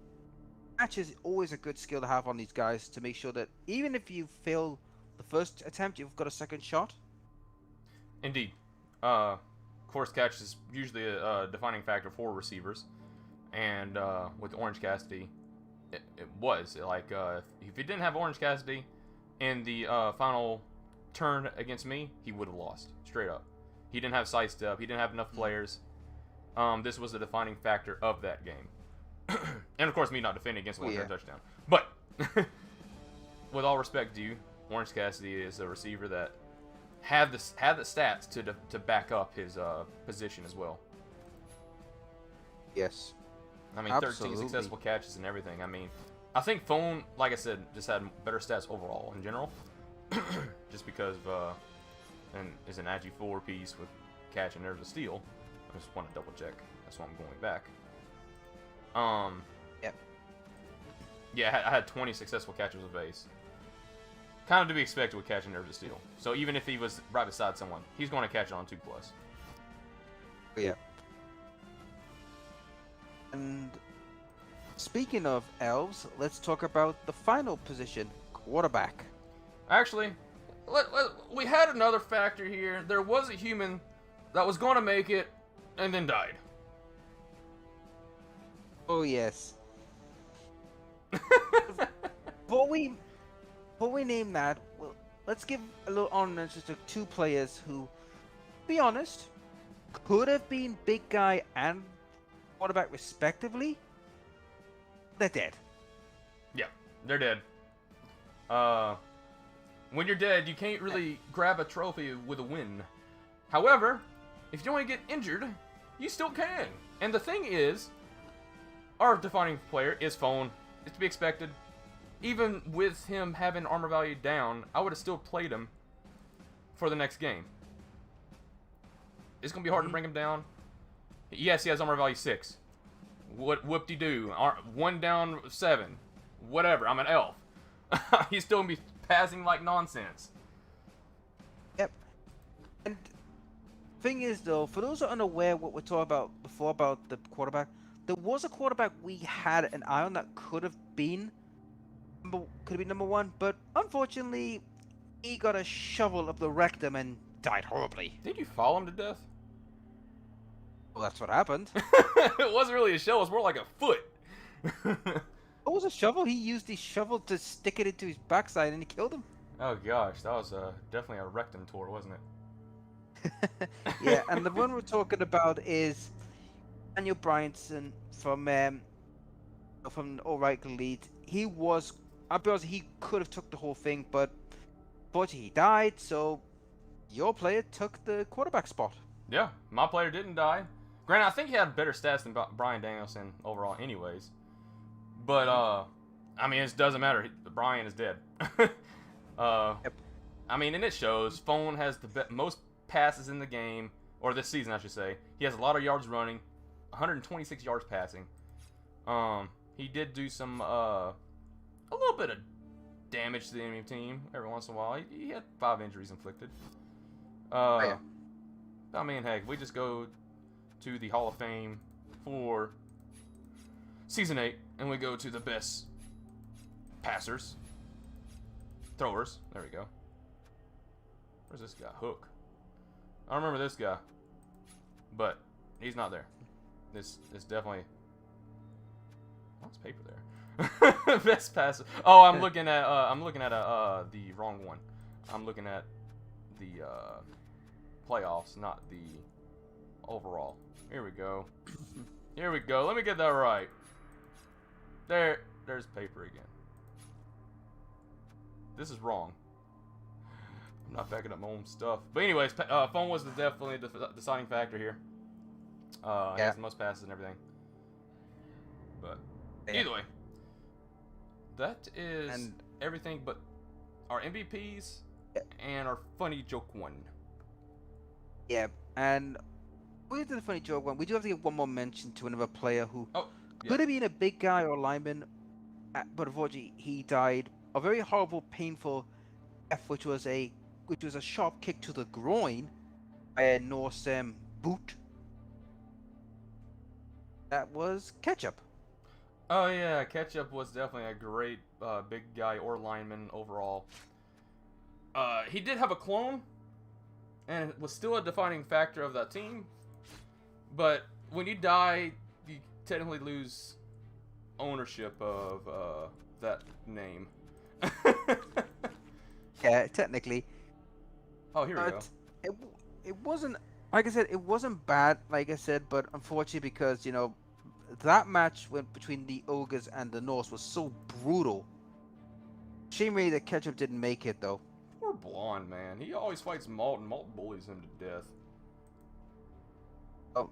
catch is always a good skill to have on these guys to make sure that even if you fail the first attempt, you've got a second shot. Indeed. Course catch is usually a defining factor for receivers, and with Orange Cassidy, it was like if he didn't have Orange Cassidy in the final turn against me, he would have lost straight up. He didn't have sidestep. He didn't have enough players. This was the defining factor of that game, and of course, me not defending against one-turn touchdown. But with all respect to you, Orange Cassidy is a receiver that had the stats to back up his position as well. Yes. I mean, Absolutely. 13 successful catches and everything. I mean, I think Phone, like I said, just had better stats overall in general, just because and is an Agi 4 piece with catch and nerves of steel. I just want to double check. That's why I'm going back. Yep. Yeah, I had 20 successful catches with Vase. Kind of to be expected with catching nerves of steel. So even if he was right beside someone, he's going to catch it on 2+. Yeah. And speaking of elves, let's talk about the final position, quarterback. Actually, we had another factor here. There was a human that was going to make it and then died. Oh yes. Before we name that, well, let's give a little honor to two players who, to be honest, could have been big guy and quarterback respectively. They're dead. Yeah, they're dead. When you're dead, you can't really grab a trophy with a win. However, if you only get injured, you still can. And the thing is, our defining player is Phone. It's to be expected. Even with him having armor value down, I would have still played him for the next game. It's going to be hard to bring him down. Yes, he has armor value 6. Whoop-de-doo. 1 down 7. Whatever. I'm an elf. He's still going to be passing like nonsense. Yep. And thing is, though, for those who are unaware what we're talking about before about the quarterback, there was a quarterback we had an eye on that could have been number 1, but unfortunately, he got a shovel up the rectum and died horribly. Did you fall him to death? Well, that's what happened. It wasn't really a shovel, it was more like a foot. What was a shovel? He used the shovel to stick it into his backside and he killed him. Oh gosh, that was definitely a rectum tour, wasn't it? Yeah, and the one we're talking about is Daniel Bryanson from All Right Elite. He was, I'll be honest, he could have took the whole thing, but unfortunately he died, so your player took the quarterback spot. Yeah, my player didn't die. Granted, I think he had better stats than Bryan Danielson overall anyways. But, I mean, it doesn't matter. Bryan is dead. Yep. I mean, and it shows. Phone has the most passes in the game, or this season, I should say. He has a lot of yards running, 126 yards passing. He did do some, a little bit of damage to the enemy team every once in a while. He had 5 injuries inflicted. Yeah. I mean, heck, we just go to the Hall of Fame for Season 8, and we go to the best passers. Throwers. There we go. Where's this guy? Hook. I don't remember this guy. But he's not there. This is definitely... What's paper there? Best passer. Oh, I'm looking at the wrong one. I'm looking at the playoffs, not the overall. Here we go. Here we go. Let me get that right. There's paper again. This is wrong. I'm not backing up my own stuff. But anyways, Phone was definitely the deciding factor here. He has the most passes and everything. But either way, that is everything but our MVPs and our funny joke one. Yeah, and we did the funny joke one. We do have to give one more mention to another player who could have been a big guy or lineman, but unfortunately he died a very horrible, painful death, which was a sharp kick to the groin by a Norse boot. That was Ketchup. Oh yeah, Ketchup was definitely a great big guy or lineman overall. He did have a clone, and was still a defining factor of that team. But when you die, you technically lose ownership of that name. Yeah, technically. Oh, here we go. It wasn't, like I said, it wasn't bad, like I said, but unfortunately because, you know, that match between the Ogres and the Norse was so brutal. Shame really that Ketchup didn't make it, though. Poor Blonde, man. He always fights Malt, and Malt bullies him to death. Oh,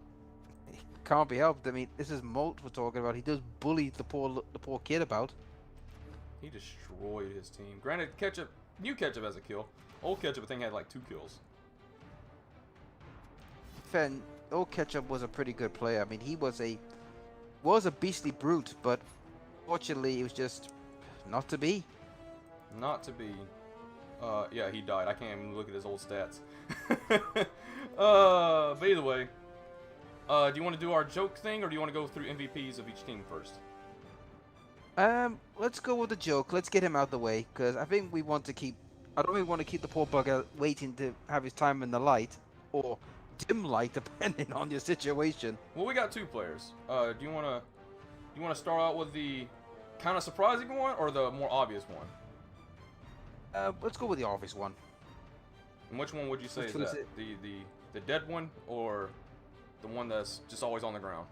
it can't be helped. I mean, this is Malt we're talking about. He does bully the poor kid about. He destroyed his team. Granted, new Ketchup has a kill. Old Ketchup, I think, had like 2 kills. Old Ketchup was a pretty good player. I mean, he was a beastly brute, but fortunately, it was just not to be. Not to be. Yeah, he died. I can't even look at his old stats. But either way, do you want to do our joke thing, or do you want to go through MVPs of each team first? Let's go with the joke. Let's get him out of the way, because I think I don't really want to keep the poor bugger waiting to have his time in the light, or dim light depending on your situation. Well, we got two players. Do you wanna start out with the kind of surprising one or the more obvious one? Let's go with the obvious one. And which one would you say Which is one is that? The dead one or the one that's just always on the ground?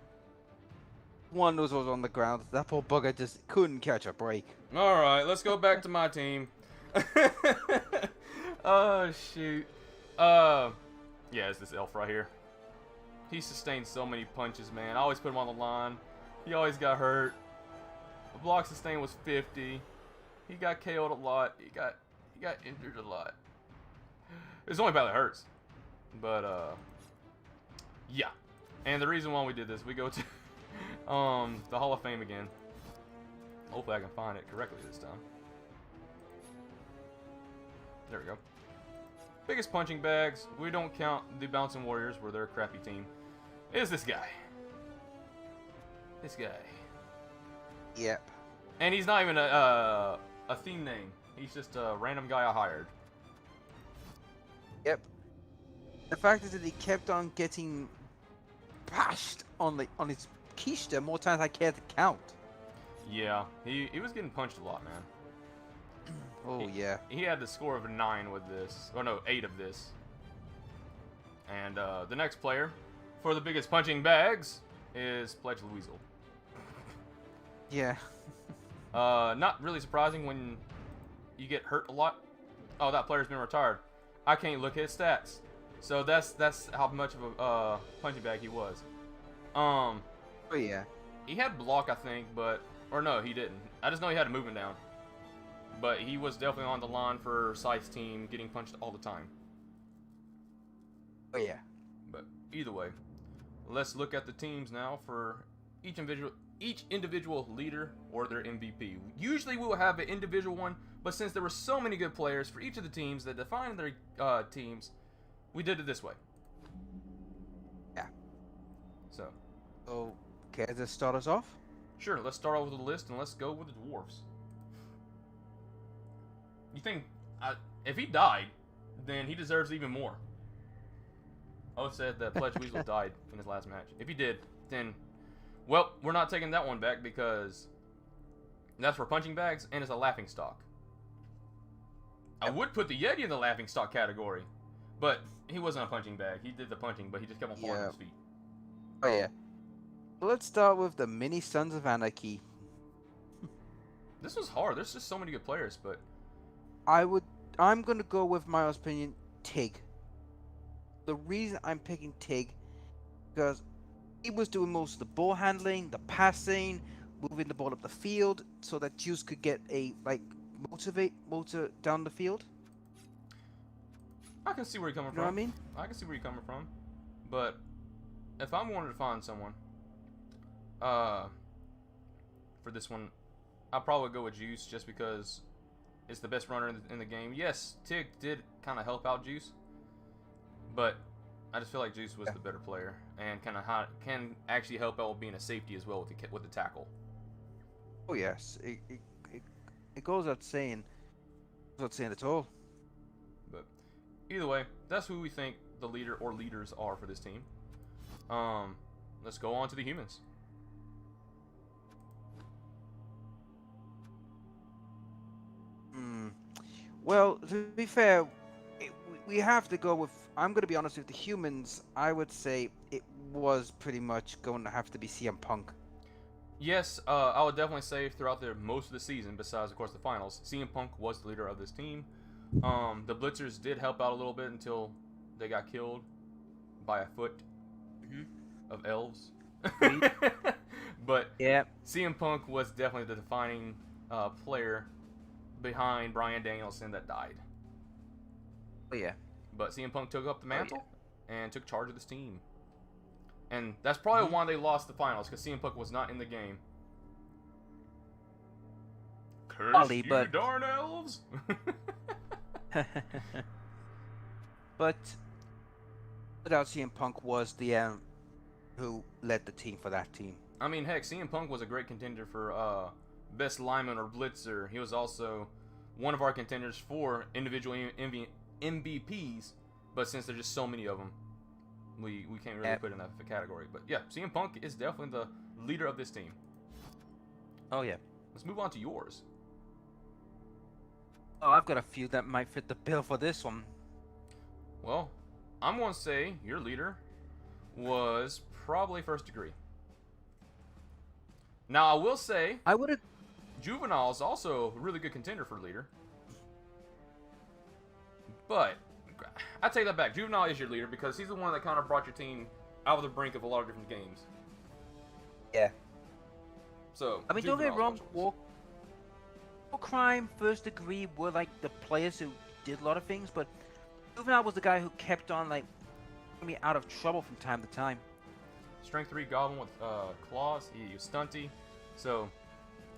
One was on the ground. That poor bugger just couldn't catch a break. All right, let's go back to my team. Oh shoot. Yeah, it's this elf right here. He sustained so many punches, man. I always put him on the line. He always got hurt. The block sustain was 50. He got KO'd a lot. He got injured a lot. It's only badly hurts. But yeah. And the reason why we did this, we go to the Hall of Fame again. Hopefully I can find it correctly this time. There we go. Biggest punching bags. We don't count the Bouncing Warriors, where they're a crappy team. Is this guy. This guy. Yep. And he's not even a theme name. He's just a random guy I hired. Yep. The fact is that he kept on getting bashed on his keister more times than I care to count. Yeah, he was getting punched a lot, man. Oh, yeah. He had the score of a 9 with this. Or no, 8 of this. And the next player for the biggest punching bags is Pledge Louisel. Yeah. Not really surprising when you get hurt a lot. Oh, that player's been retired. I can't look at his stats. So that's how much of a punching bag he was. Oh, yeah. He had block, I think, but... Or no, he didn't. I just know he had a movement down. But he was definitely on the line for Scythe's team, getting punched all the time. Oh, yeah. But either way, let's look at the teams now for each individual leader or their MVP. Usually we will have an individual one, but since there were so many good players for each of the teams that defined their teams, we did it this way. Yeah. So. Okay, let's start us off. Sure, let's start off with the list and let's go with the dwarves. You think, if he died, then he deserves even more. Oath said that Pledge Weasel died in his last match. If he did, then, well, we're not taking that one back because that's for punching bags and it's a laughing stock. I would put the Yeti in the laughing stock category, but he wasn't a punching bag. He did the punching, but he just kept on falling on his feet. Oh, yeah. Let's start with the Mini Sons of Anarchy. This was hard. There's just so many good players, but... I'm gonna go with my opinion, Tig. The reason I'm picking Tig, because he was doing most of the ball handling, the passing, moving the ball up the field, so that Juice could get a, motor down the field. I can see where you're coming from. You know what I mean? I can see where you're coming from. But, if I'm wanting to find someone, for this one, I'll probably go with Juice just because it's the best runner in the game. Yes, Tig did kind of help out Juice, but I just feel like Juice was the better player and kind of can actually help out with being a safety as well with the tackle. Oh yes, it goes without saying. Goes without saying at all. But either way, that's who we think the leader or leaders are for this team. Let's go on to the humans. Well, to be fair, we have to go with... I'm going to be honest with the humans. I would say it was pretty much going to have to be CM Punk. Yes, I would definitely say throughout most of the season, besides, of course, the finals, CM Punk was the leader of this team. The Blitzers did help out a little bit until they got killed by a foot of elves. But yeah, CM Punk was definitely the defining player behind Bryan Danielson that died. Oh yeah. But CM Punk took up the mantle and took charge of this team. And that's probably why they lost the finals, because CM Punk was not in the game. Curse you, but... darn elves! But without CM Punk was the who led the team for that team. I mean, heck, CM Punk was a great contender for best lineman or blitzer. He was also one of our contenders for individual MVPs, but since there's just so many of them, we can't really put in that category. But yeah, CM Punk is definitely the leader of this team. Oh yeah. Let's move on to yours. Oh, I've got a few that might fit the bill for this one. Well, I'm going to say your leader was probably First Degree. Now, I will say, I would have. Juvenile is also a really good contender for leader. But I take that back. Juvenile is your leader because he's the one that kind of brought your team out of the brink of a lot of different games. Yeah. So, I mean, don't get me Juvenile's wrong. War Crime, First Degree were like the players who did a lot of things, but Juvenile was the guy who kept on like getting me out of trouble from time to time. Strength 3 Goblin with claws. He was stunty. So,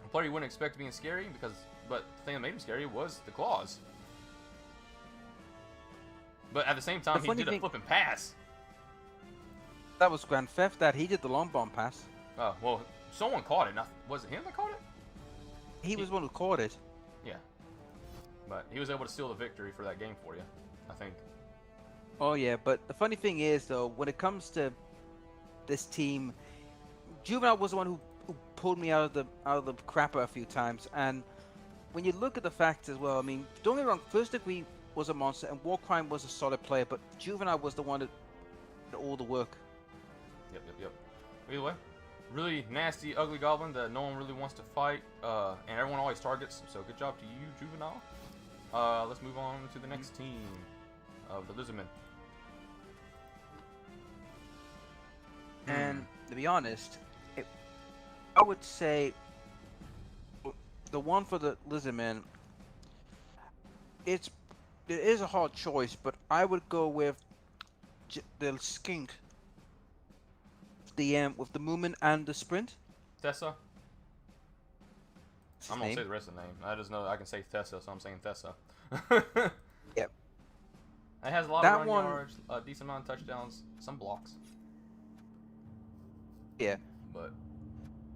a player you wouldn't expect being scary but the thing that made him scary was the claws. But at the same time, he did a flipping pass. That was Grand Theft that he did the long bomb pass. Oh, well, someone caught it. Was it him that caught it? He was the one who caught it. Yeah. But he was able to steal the victory for that game for you, I think. Oh yeah, but the funny thing is though, when it comes to this team, Juvenile was the one who pulled me out of the crapper a few times. And when you look at the facts as well, I mean, don't get me wrong, First Degree was a monster and War Crime was a solid player, but Juvenile was the one that did all the work. Yep. Either way, really nasty, ugly goblin that no one really wants to fight, and everyone always targets. So good job to you, Juvenile. Let's move on to the next team of the Lizardmen. And to be honest, I would say the one for the Lizardmen, it is a hard choice, but I would go with the Skink. With the movement and the sprint. Thessa. I'm gonna name? say the rest of the name. I just know I can say Thessa, so I'm saying Thessa. Yep. It has a lot of run yards, a decent amount of touchdowns, some blocks. Yeah. But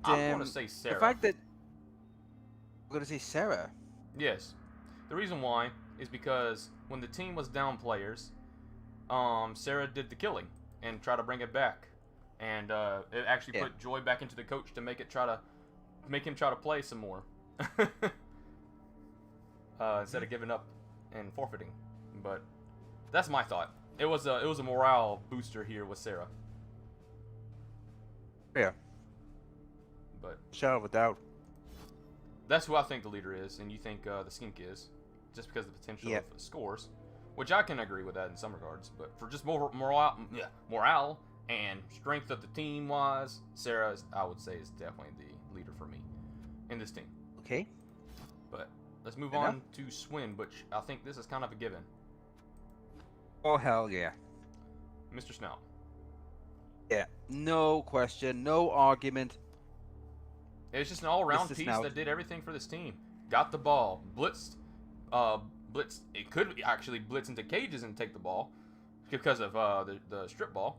I'm gonna say Sarah. The fact that I'm gonna say Sarah. Yes. The reason why is because when the team was down players, Sarah did the killing and try to bring it back. And it actually put joy back into the coach to make him try to play some more, instead of giving up and forfeiting. But that's my thought. It was a morale booster here with Sarah. Yeah. But shadow of a doubt. That's who I think the leader is, and you think the Skink is, just because of the potential of scores, which I can agree with that in some regards. But for just morale and strength of the team wise, Sarah, I would say, is definitely the leader for me in this team. Okay. But let's move on to Swin, which I think this is kind of a given. Oh hell yeah. Mr. Snout. Yeah, no question, no argument. It's just an all-around piece that did everything for this team. Got the ball, blitzed. It could actually blitz into cages and take the ball because of the strip ball.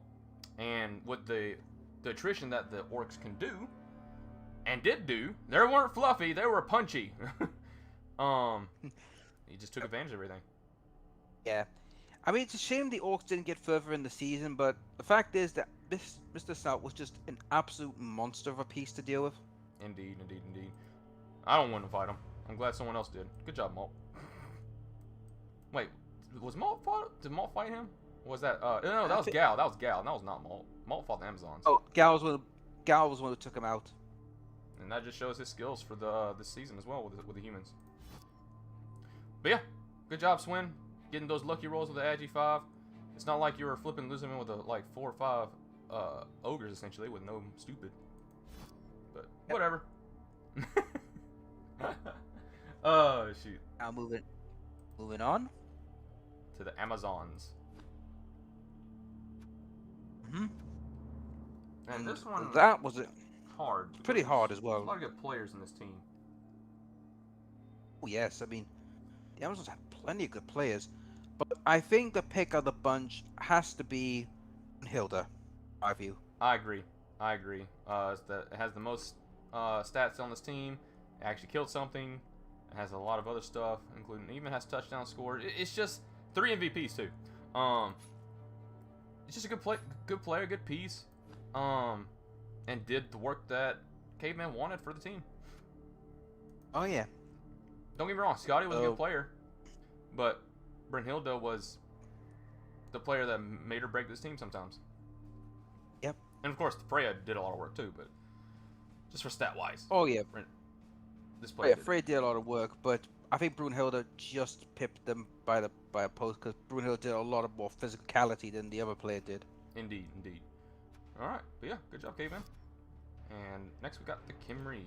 And with the attrition that the Orcs can do, and did do, they weren't fluffy, they were punchy. He just took advantage of everything. Yeah. I mean, it's a shame the Orcs didn't get further in the season, but the fact is that Mr. Snout was just an absolute monster of a piece to deal with. Indeed. I don't want to fight him. I'm glad someone else did. Good job, Malt. Wait, was Malt fought? Did Malt fight him? Was that no, that was Gal. That was Gal. That was not Malt. Malt fought the Amazons. Oh, Gal was one who took him out. And that just shows his skills for this season as well with the humans. But yeah, good job, Swin. Getting those lucky rolls with the Agi 5. It's not like you were flipping losing with like 4 or 5 ogres essentially with no stupid. But whatever. Oh shoot. Now moving on to the Amazons. And this one was hard. Pretty hard as well. There's a lot of good players in this team. Oh yes, I mean the Amazons have plenty of good players, but I think the pick of the bunch has to be Hilda. In my view. I agree. It has the most stats on this team. It actually killed something. It has a lot of other stuff, including even has touchdown scored. It's just 3 MVPs too. It's just a good player, good piece, and did the work that Caveman wanted for the team. Oh yeah. Don't get me wrong, Scotty was a good player, but Brunhilde was the player that made or break this team sometimes. Yep. And of course, Freya did a lot of work too, but just for stat wise. Oh yeah. This player. Yeah, Freya did a lot of work, but I think Brunhilde just pipped them by a post because Brunhilde did a lot of more physicality than the other player did. Indeed, indeed. All right, but yeah, good job, Caveman. And next we got the Kimry,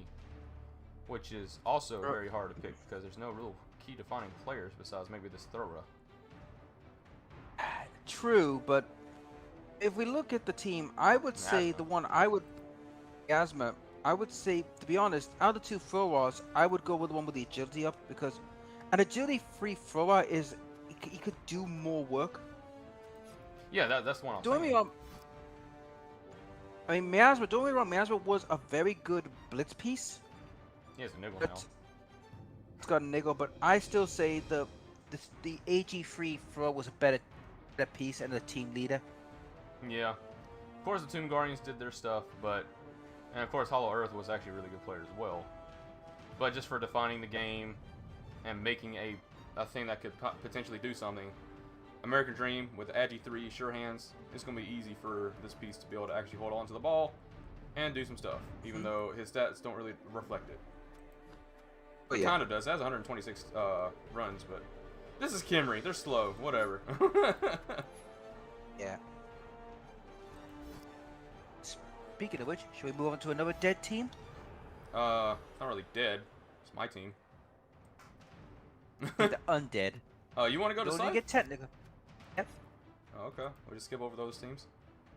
which is also very hard to pick because there's no real key defining players besides maybe this Thora. True, but if we look at the team, I would say the one I would Asma. I would say, to be honest, out of the two Thoras, I would go with the one with the agility up because an agility-free Thora is he could do more work. Yeah, that's the one I'm Don't saying. get me wrong. I mean, Miasma, don't get me wrong, Miasma was a very good blitz piece. He has a niggle But now. it's got a niggle, but I still say the AG-free Throw was a better piece and a team leader. Yeah. Of course, the Tomb Guardians did their stuff, but... And of course, Hollow Earth was actually a really good player as well. But just for defining the game and making a thing that could potentially do something, American Dream with Agi 3, Sure Hands, it's going to be easy for this piece to be able to actually hold on to the ball and do some stuff, even though his stats don't really reflect it. Oh, It yeah. kind of does. It has 126 runs, but this is Kimry. They're slow. Whatever. Yeah. Speaking of which, should we move on to another dead team? Not really dead. It's my team. The undead. You want to go to Don't side? get technical. Yep. Oh, okay. We'll just skip over those teams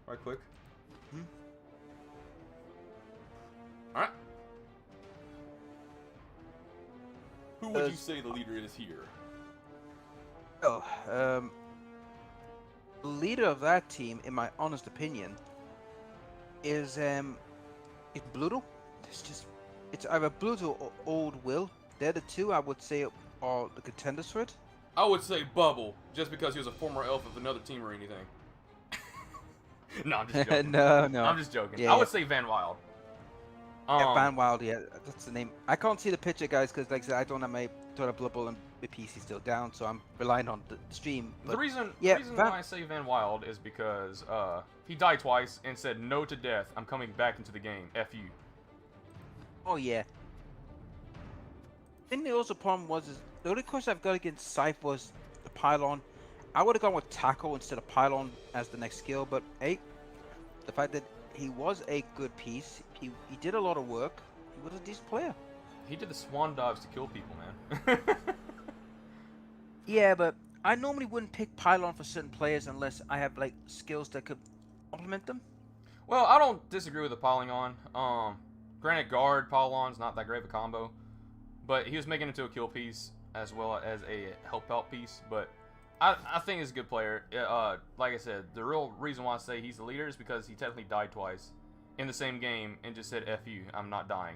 right quick. Hmm. Alright. Who would you say the leader is here? Oh, the leader of that team, in my honest opinion, is Bluto. It's either Bluto or Old Will. They're the two I would say are the contenders for it. I would say Bubble, just because he was a former elf of another team or anything. No, I'm just joking. No. I'm just joking. Yeah, I would say Van Wild. Yeah, Van Wild, yeah, that's the name. I can't see the picture, guys, because like I said, I don't have Blood Bowl and my PC still down, so I'm relying on the stream. But the reason Van... why I say Van Wild is because he died twice and said no to death. I'm coming back into the game. F you. Oh yeah. I think the also problem was the only question I've got against Scythe was the Pylon. I would have gone with Tackle instead of Pylon as the next skill, but hey, the fact that he was a good piece, he did a lot of work, he was a decent player. He did the swan dives to kill people, man. Yeah, but I normally wouldn't pick Pylon for certain players unless I have like skills that could complement them. Well, I don't disagree with the Polygon. Granted, guard Pylon's not that great of a combo, but he was making it into a kill piece as well as a help out piece. But I think he's a good player. Like I said, the real reason why I say he's the leader is because he technically died twice in the same game and just said, F you, I'm not dying.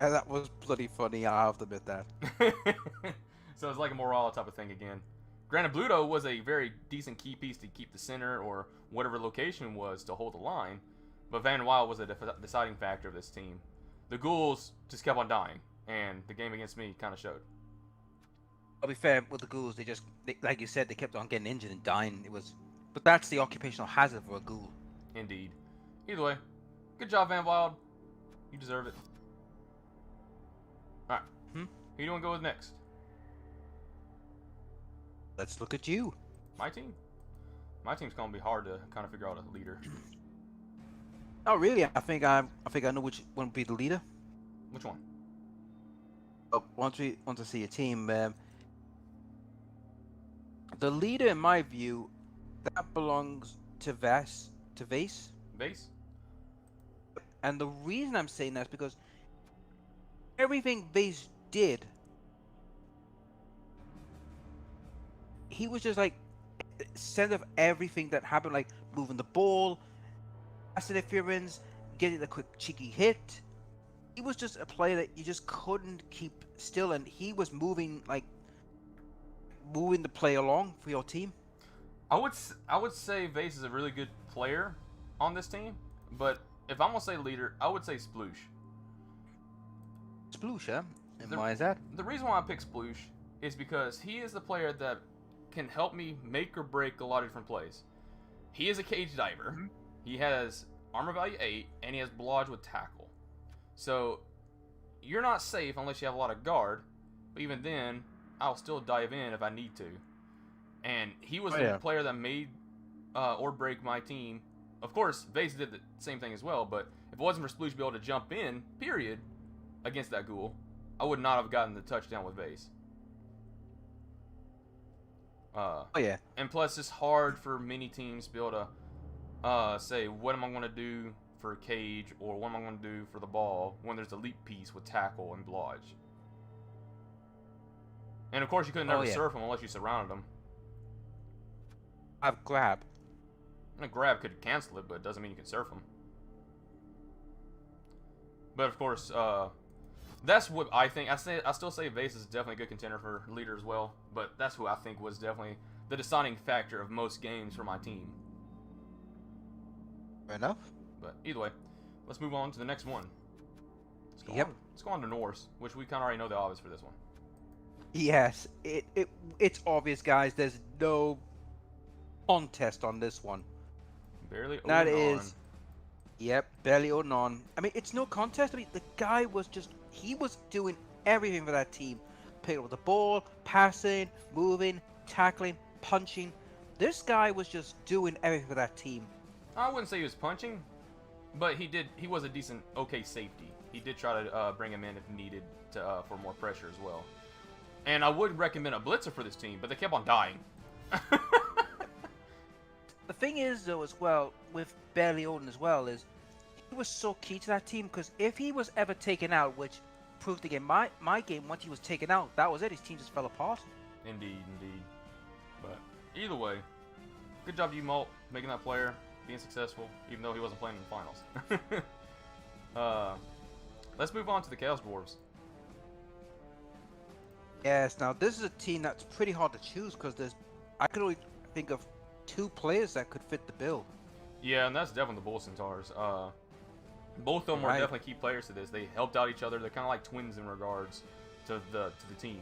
And that was bloody funny, I have to admit that. So it's like a morale type of thing again. Granted, Bluto was a very decent key piece to keep the center or whatever location was to hold the line, but Van Wild was a deciding factor of this team. The ghouls just kept on dying, and the game against me kind of showed. I'll be fair with the ghouls, they like you said, they kept on getting injured and dying. But that's the occupational hazard for a ghoul. Indeed. Either way, good job, Van Wild. You deserve it. Alright. Who do you want to go with next? Let's look at you. My team? My team's going to be hard to kind of figure out a leader. Oh really? I think I know which one would be the leader. Which one? But once I see your team, the leader in my view, that belongs to Vase. Base? And the reason I'm saying that is because everything Vase did, he was just like center of everything that happened, like moving the ball, pass interference, getting the quick cheeky hit. He was just a player that you just couldn't keep still, and he was moving the play along for your team. I would say Vase is a really good player on this team, but if I'm gonna say leader, I would say Sploosh. Sploosh, huh? And The, why is that? the reason why I pick Sploosh is because he is the player that can help me make or break a lot of different plays. He is a cage diver. Mm-hmm. He has armor value 8, and he has blodge with tackle. So you're not safe unless you have a lot of guard. But even then, I'll still dive in if I need to. And he was the player that made or break my team. Of course, Vase did the same thing as well, but if it wasn't for Sploosh to be able to jump in, period, against that ghoul, I would not have gotten the touchdown with Vase. And plus, it's hard for many teams to be able to say, what am I going to do for a cage, or what am I going to do for the ball, when there's a leap piece with tackle and blodge. And of course, you couldn't never surf him unless you surrounded him. I've grab. And a grab could cancel it, but it doesn't mean you can surf him. But of course, that's what I think. I still say Vase is definitely a good contender for leader as well. But that's who I think was definitely the deciding factor of most games for my team. Fair enough. But either way, let's move on to the next one. Let's go on to Norse, which we kind of already know the obvious for this one. Yes, it's obvious, guys. There's no contest on this one. Barely holding That on. is, yep, barely holding on. I mean, it's no contest. I mean, the guy was he was doing everything for that team. Picking up the ball, passing, moving, tackling, punching. This guy was just doing everything for that team. I wouldn't say he was punching, but he was a decent, okay safety. He did try to bring him in if needed for more pressure as well. And I would recommend a blitzer for this team, but they kept on dying. The thing is, though, as well, with Barely Odin as well, is he was so key to that team, because if he was ever taken out, which proved again, my game, once he was taken out, that was it. His team just fell apart. Indeed. But either way, good job to you, Malt, making that player, being successful, even though he wasn't playing in the finals. Let's move on to the Chaos Dwarves. Yes, now this is a team that's pretty hard to choose, because I could only think of 2 players that could fit the bill. Yeah, and that's definitely the Bull Centaurs. Both of them were definitely key players to this. They helped out each other. They're kind of like twins in regards to the team.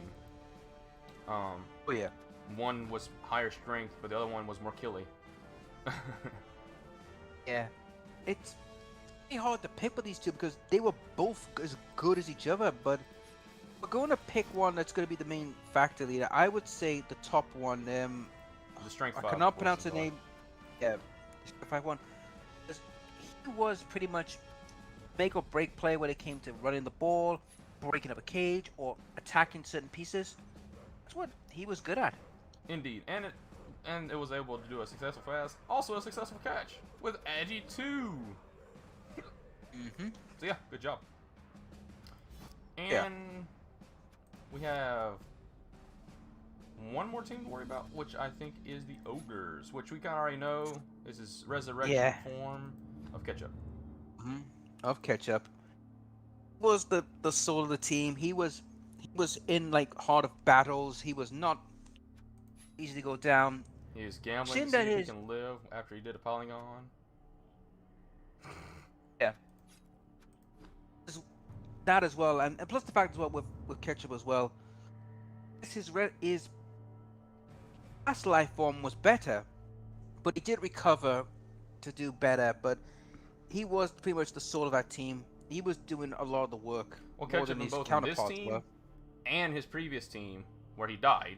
One was higher strength, but the other one was more killy. Yeah, it's pretty hard to pick with these two because they were both as good as each other. But we're going to pick one that's going to be the main factor leader. I would say the top one. The strength. I cannot pronounce the name. Yeah, strength 5-1. He was pretty much make or break play when it came to running the ball, breaking up a cage, or attacking certain pieces. That's what he was good at. Indeed, and it was able to do a successful pass, also a successful catch with Agi 2. So yeah, good job. And we have one more team to worry about, which I think is the Ogres, which we kind of already know is his resurrection form of Ketchup. Of Ketchup. Was the soul of the team. He was in like heart of battles. He was not easy to go down. He was gambling to see if he can live after he did a Polygon. Yeah. That as well, and plus the fact as well with Ketchup as well. His last life form was better, but he did recover to do better. But he was pretty much the soul of that team. He was doing a lot of the work. Well, Ketchup in both in this team and his previous team, where he died,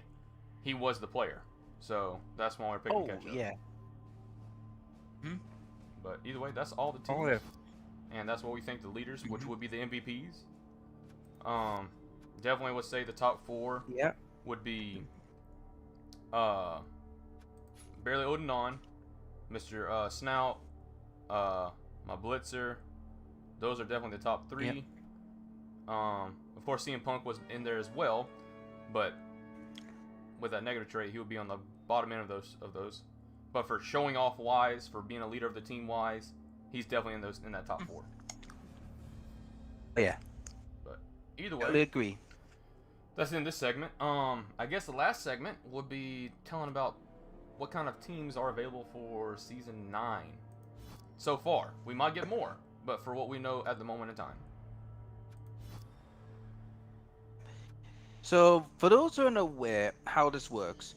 he was the player. So that's why we're picking Ketchup. Yeah. But either way, that's all the teams. And that's what we think the leaders, which would be the MVPs. Definitely would say the top 4 would be Barely Odin on, Mr. Snout, my Blitzer. Those are definitely the top 3. Of course, CM Punk was in there as well, but with that negative trait, he would be on the bottom end of those. But for showing off wise, for being a leader of the team wise, he's definitely in that top 4. Yeah. But either way, I agree. That's in this segment. I guess the last segment would be telling about what kind of teams are available for Season 9 so far. We might get more, but for what we know at the moment in time. So, for those who are unaware how this works,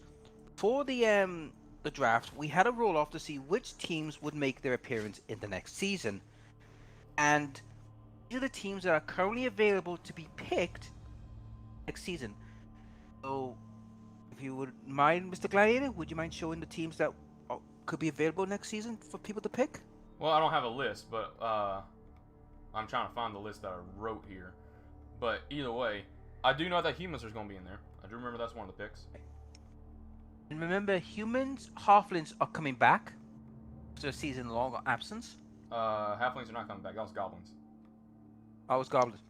for the draft, we had a roll off to see which teams would make their appearance in the next season, and these are the teams that are currently available to be picked next season. So, if you would mind, Mr. Gladiator, would you mind showing the teams that could be available next season for people to pick? Well, I don't have a list, but I'm trying to find the list that I wrote here. But either way, I do know that humans are going to be in there. I do remember that's one of the picks. And remember, humans, halflings are coming back after a season-long absence. Halflings are not coming back. That was goblins. I was goblins.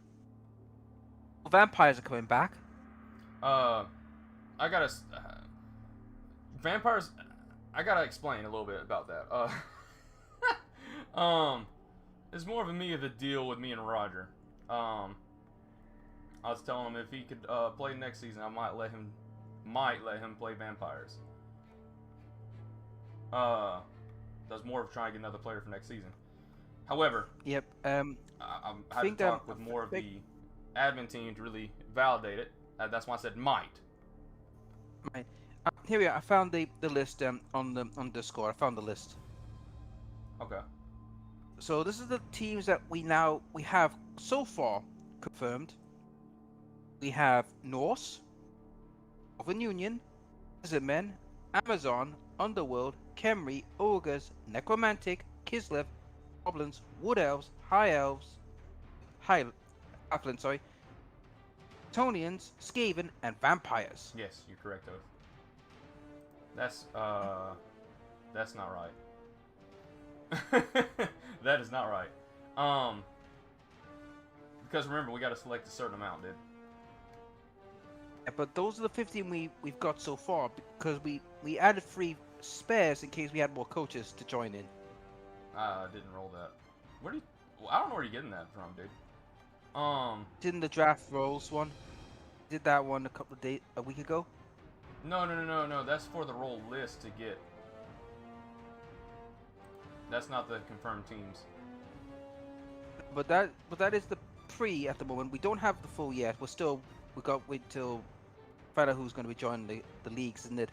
Vampires are coming back. I gotta... vampires... I gotta explain a little bit about that. It's more of a deal with me and Roger. I was telling him if he could play next season, I might let him play vampires. That's more of trying to get another player for next season. However, yep. I had to talk with more of the admin team to really validate it. That's why I said might. Right. Here we are. I found the list on Discord. I found the list. Okay. So this is the teams that we have so far confirmed. We have Norse, Northern Union, Lizardmen, Amazon, Underworld, Khemri, Ogres, Necromantic, Kislev, Goblins, Wood Elves, High Elves, Halflings, sorry, Tonians, Skaven, and Vampires. Yes, you're correct, Oath. That's not right. That is not right. Because remember, we got to select a certain amount, dude. Yeah, but those are the 15 we've got so far because we added 3 spares in case we had more coaches to join in. I didn't roll that. Where do you... Well, I don't know where you're getting that from, dude. Didn't the draft rolls one? Did that one a week ago? No. That's for the roll list to get. That's not the confirmed teams. But that is the pre at the moment. We don't have the full yet. We got wait till find out who's going to be joining the leagues, isn't it?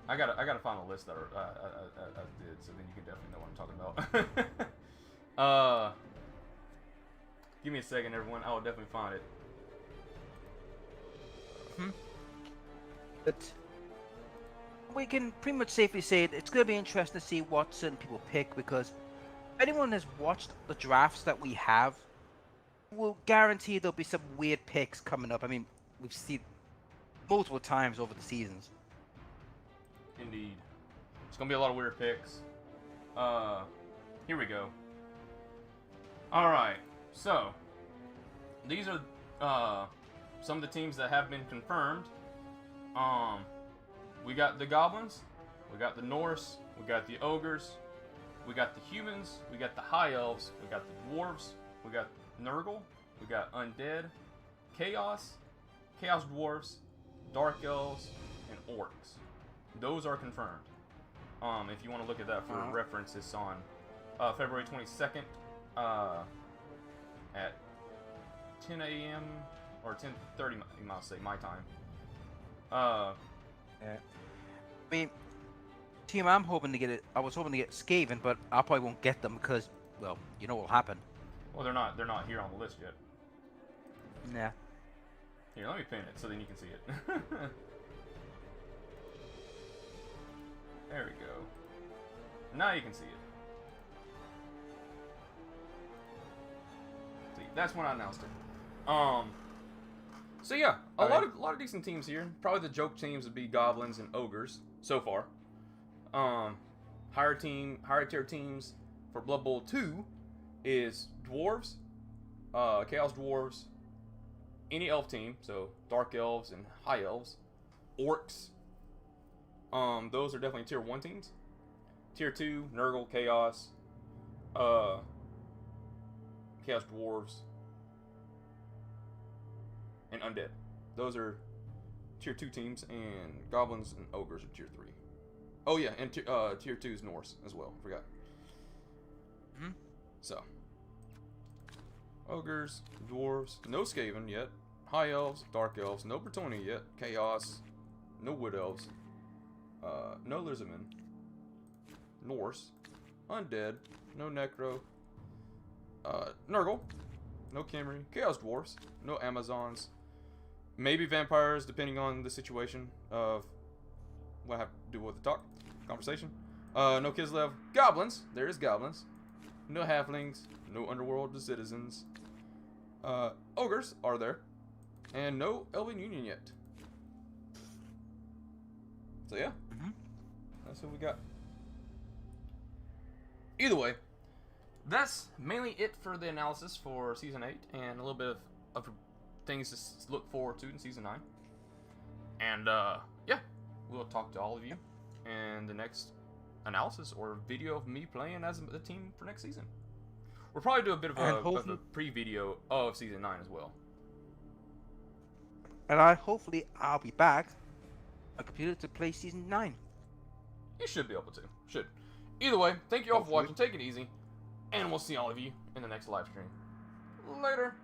I gotta find a list that I did, so then you can definitely know what I'm talking about. Give me a second, everyone. I will definitely find it. But we can pretty much safely say it's going to be interesting to see what certain people pick because if anyone has watched the drafts that we have, we'll guarantee there'll be some weird picks coming up. I mean, we've seen multiple times over the seasons. Indeed. It's gonna be a lot of weird picks. Here we go. Alright, so these are some of the teams that have been confirmed. We got the goblins, we got the Norse, we got the ogres, we got the humans, we got the high elves, we got the dwarves, we got Nurgle, we got undead, chaos dwarves, dark elves, and orcs. Those are confirmed. If you want to look at that for reference, it's on February 22nd at 10 a.m. or 10:30, you might say, my time. Yeah. I mean, team I'm hoping to get it. I was hoping to get Skaven, but I probably won't get them because, well, you know what'll happen. Well, they're not here on the list yet. Yeah. Here, let me pin it so then you can see it. There we go. Now you can see it. See, that's when I announced it. So yeah, a lot of decent teams here. Probably the joke teams would be goblins and ogres so far. Higher tier teams for Blood Bowl 2 is dwarves, chaos dwarves, any elf team, so dark elves and high elves, orcs. Those are definitely tier 1 teams. Tier 2, Nurgle, chaos, chaos dwarves, and undead. Those are tier 2 teams, and goblins and ogres are tier 3. Oh yeah, and tier 2 is Norse as well. Forgot. Mhm. So, ogres, dwarves, no Skaven yet. High elves, dark elves, no Bretonnia yet. Chaos, no wood elves. No Lizardmen. Norse, undead, no Necro. Nurgle, no Kimmery. Chaos dwarves, no Amazons. Maybe vampires, depending on the situation of what I have to do with the conversation. No Kislev. Goblins. There is goblins. No halflings. No underworld citizens. Ogres are there. And no Elven Union yet. So yeah. That's what we got. Either way, that's mainly it for the analysis for Season 8. And a little bit of things to look forward to in Season 9. And yeah. We'll talk to all of you in the next analysis or video of me playing as the team for next season. We'll probably do a bit of a pre-video of Season 9 as well. And hopefully I'll be back on a computer to play Season 9. You should be able to. Should. Either way, thank you all for watching. Take it easy. And we'll see all of you in the next live stream. Later.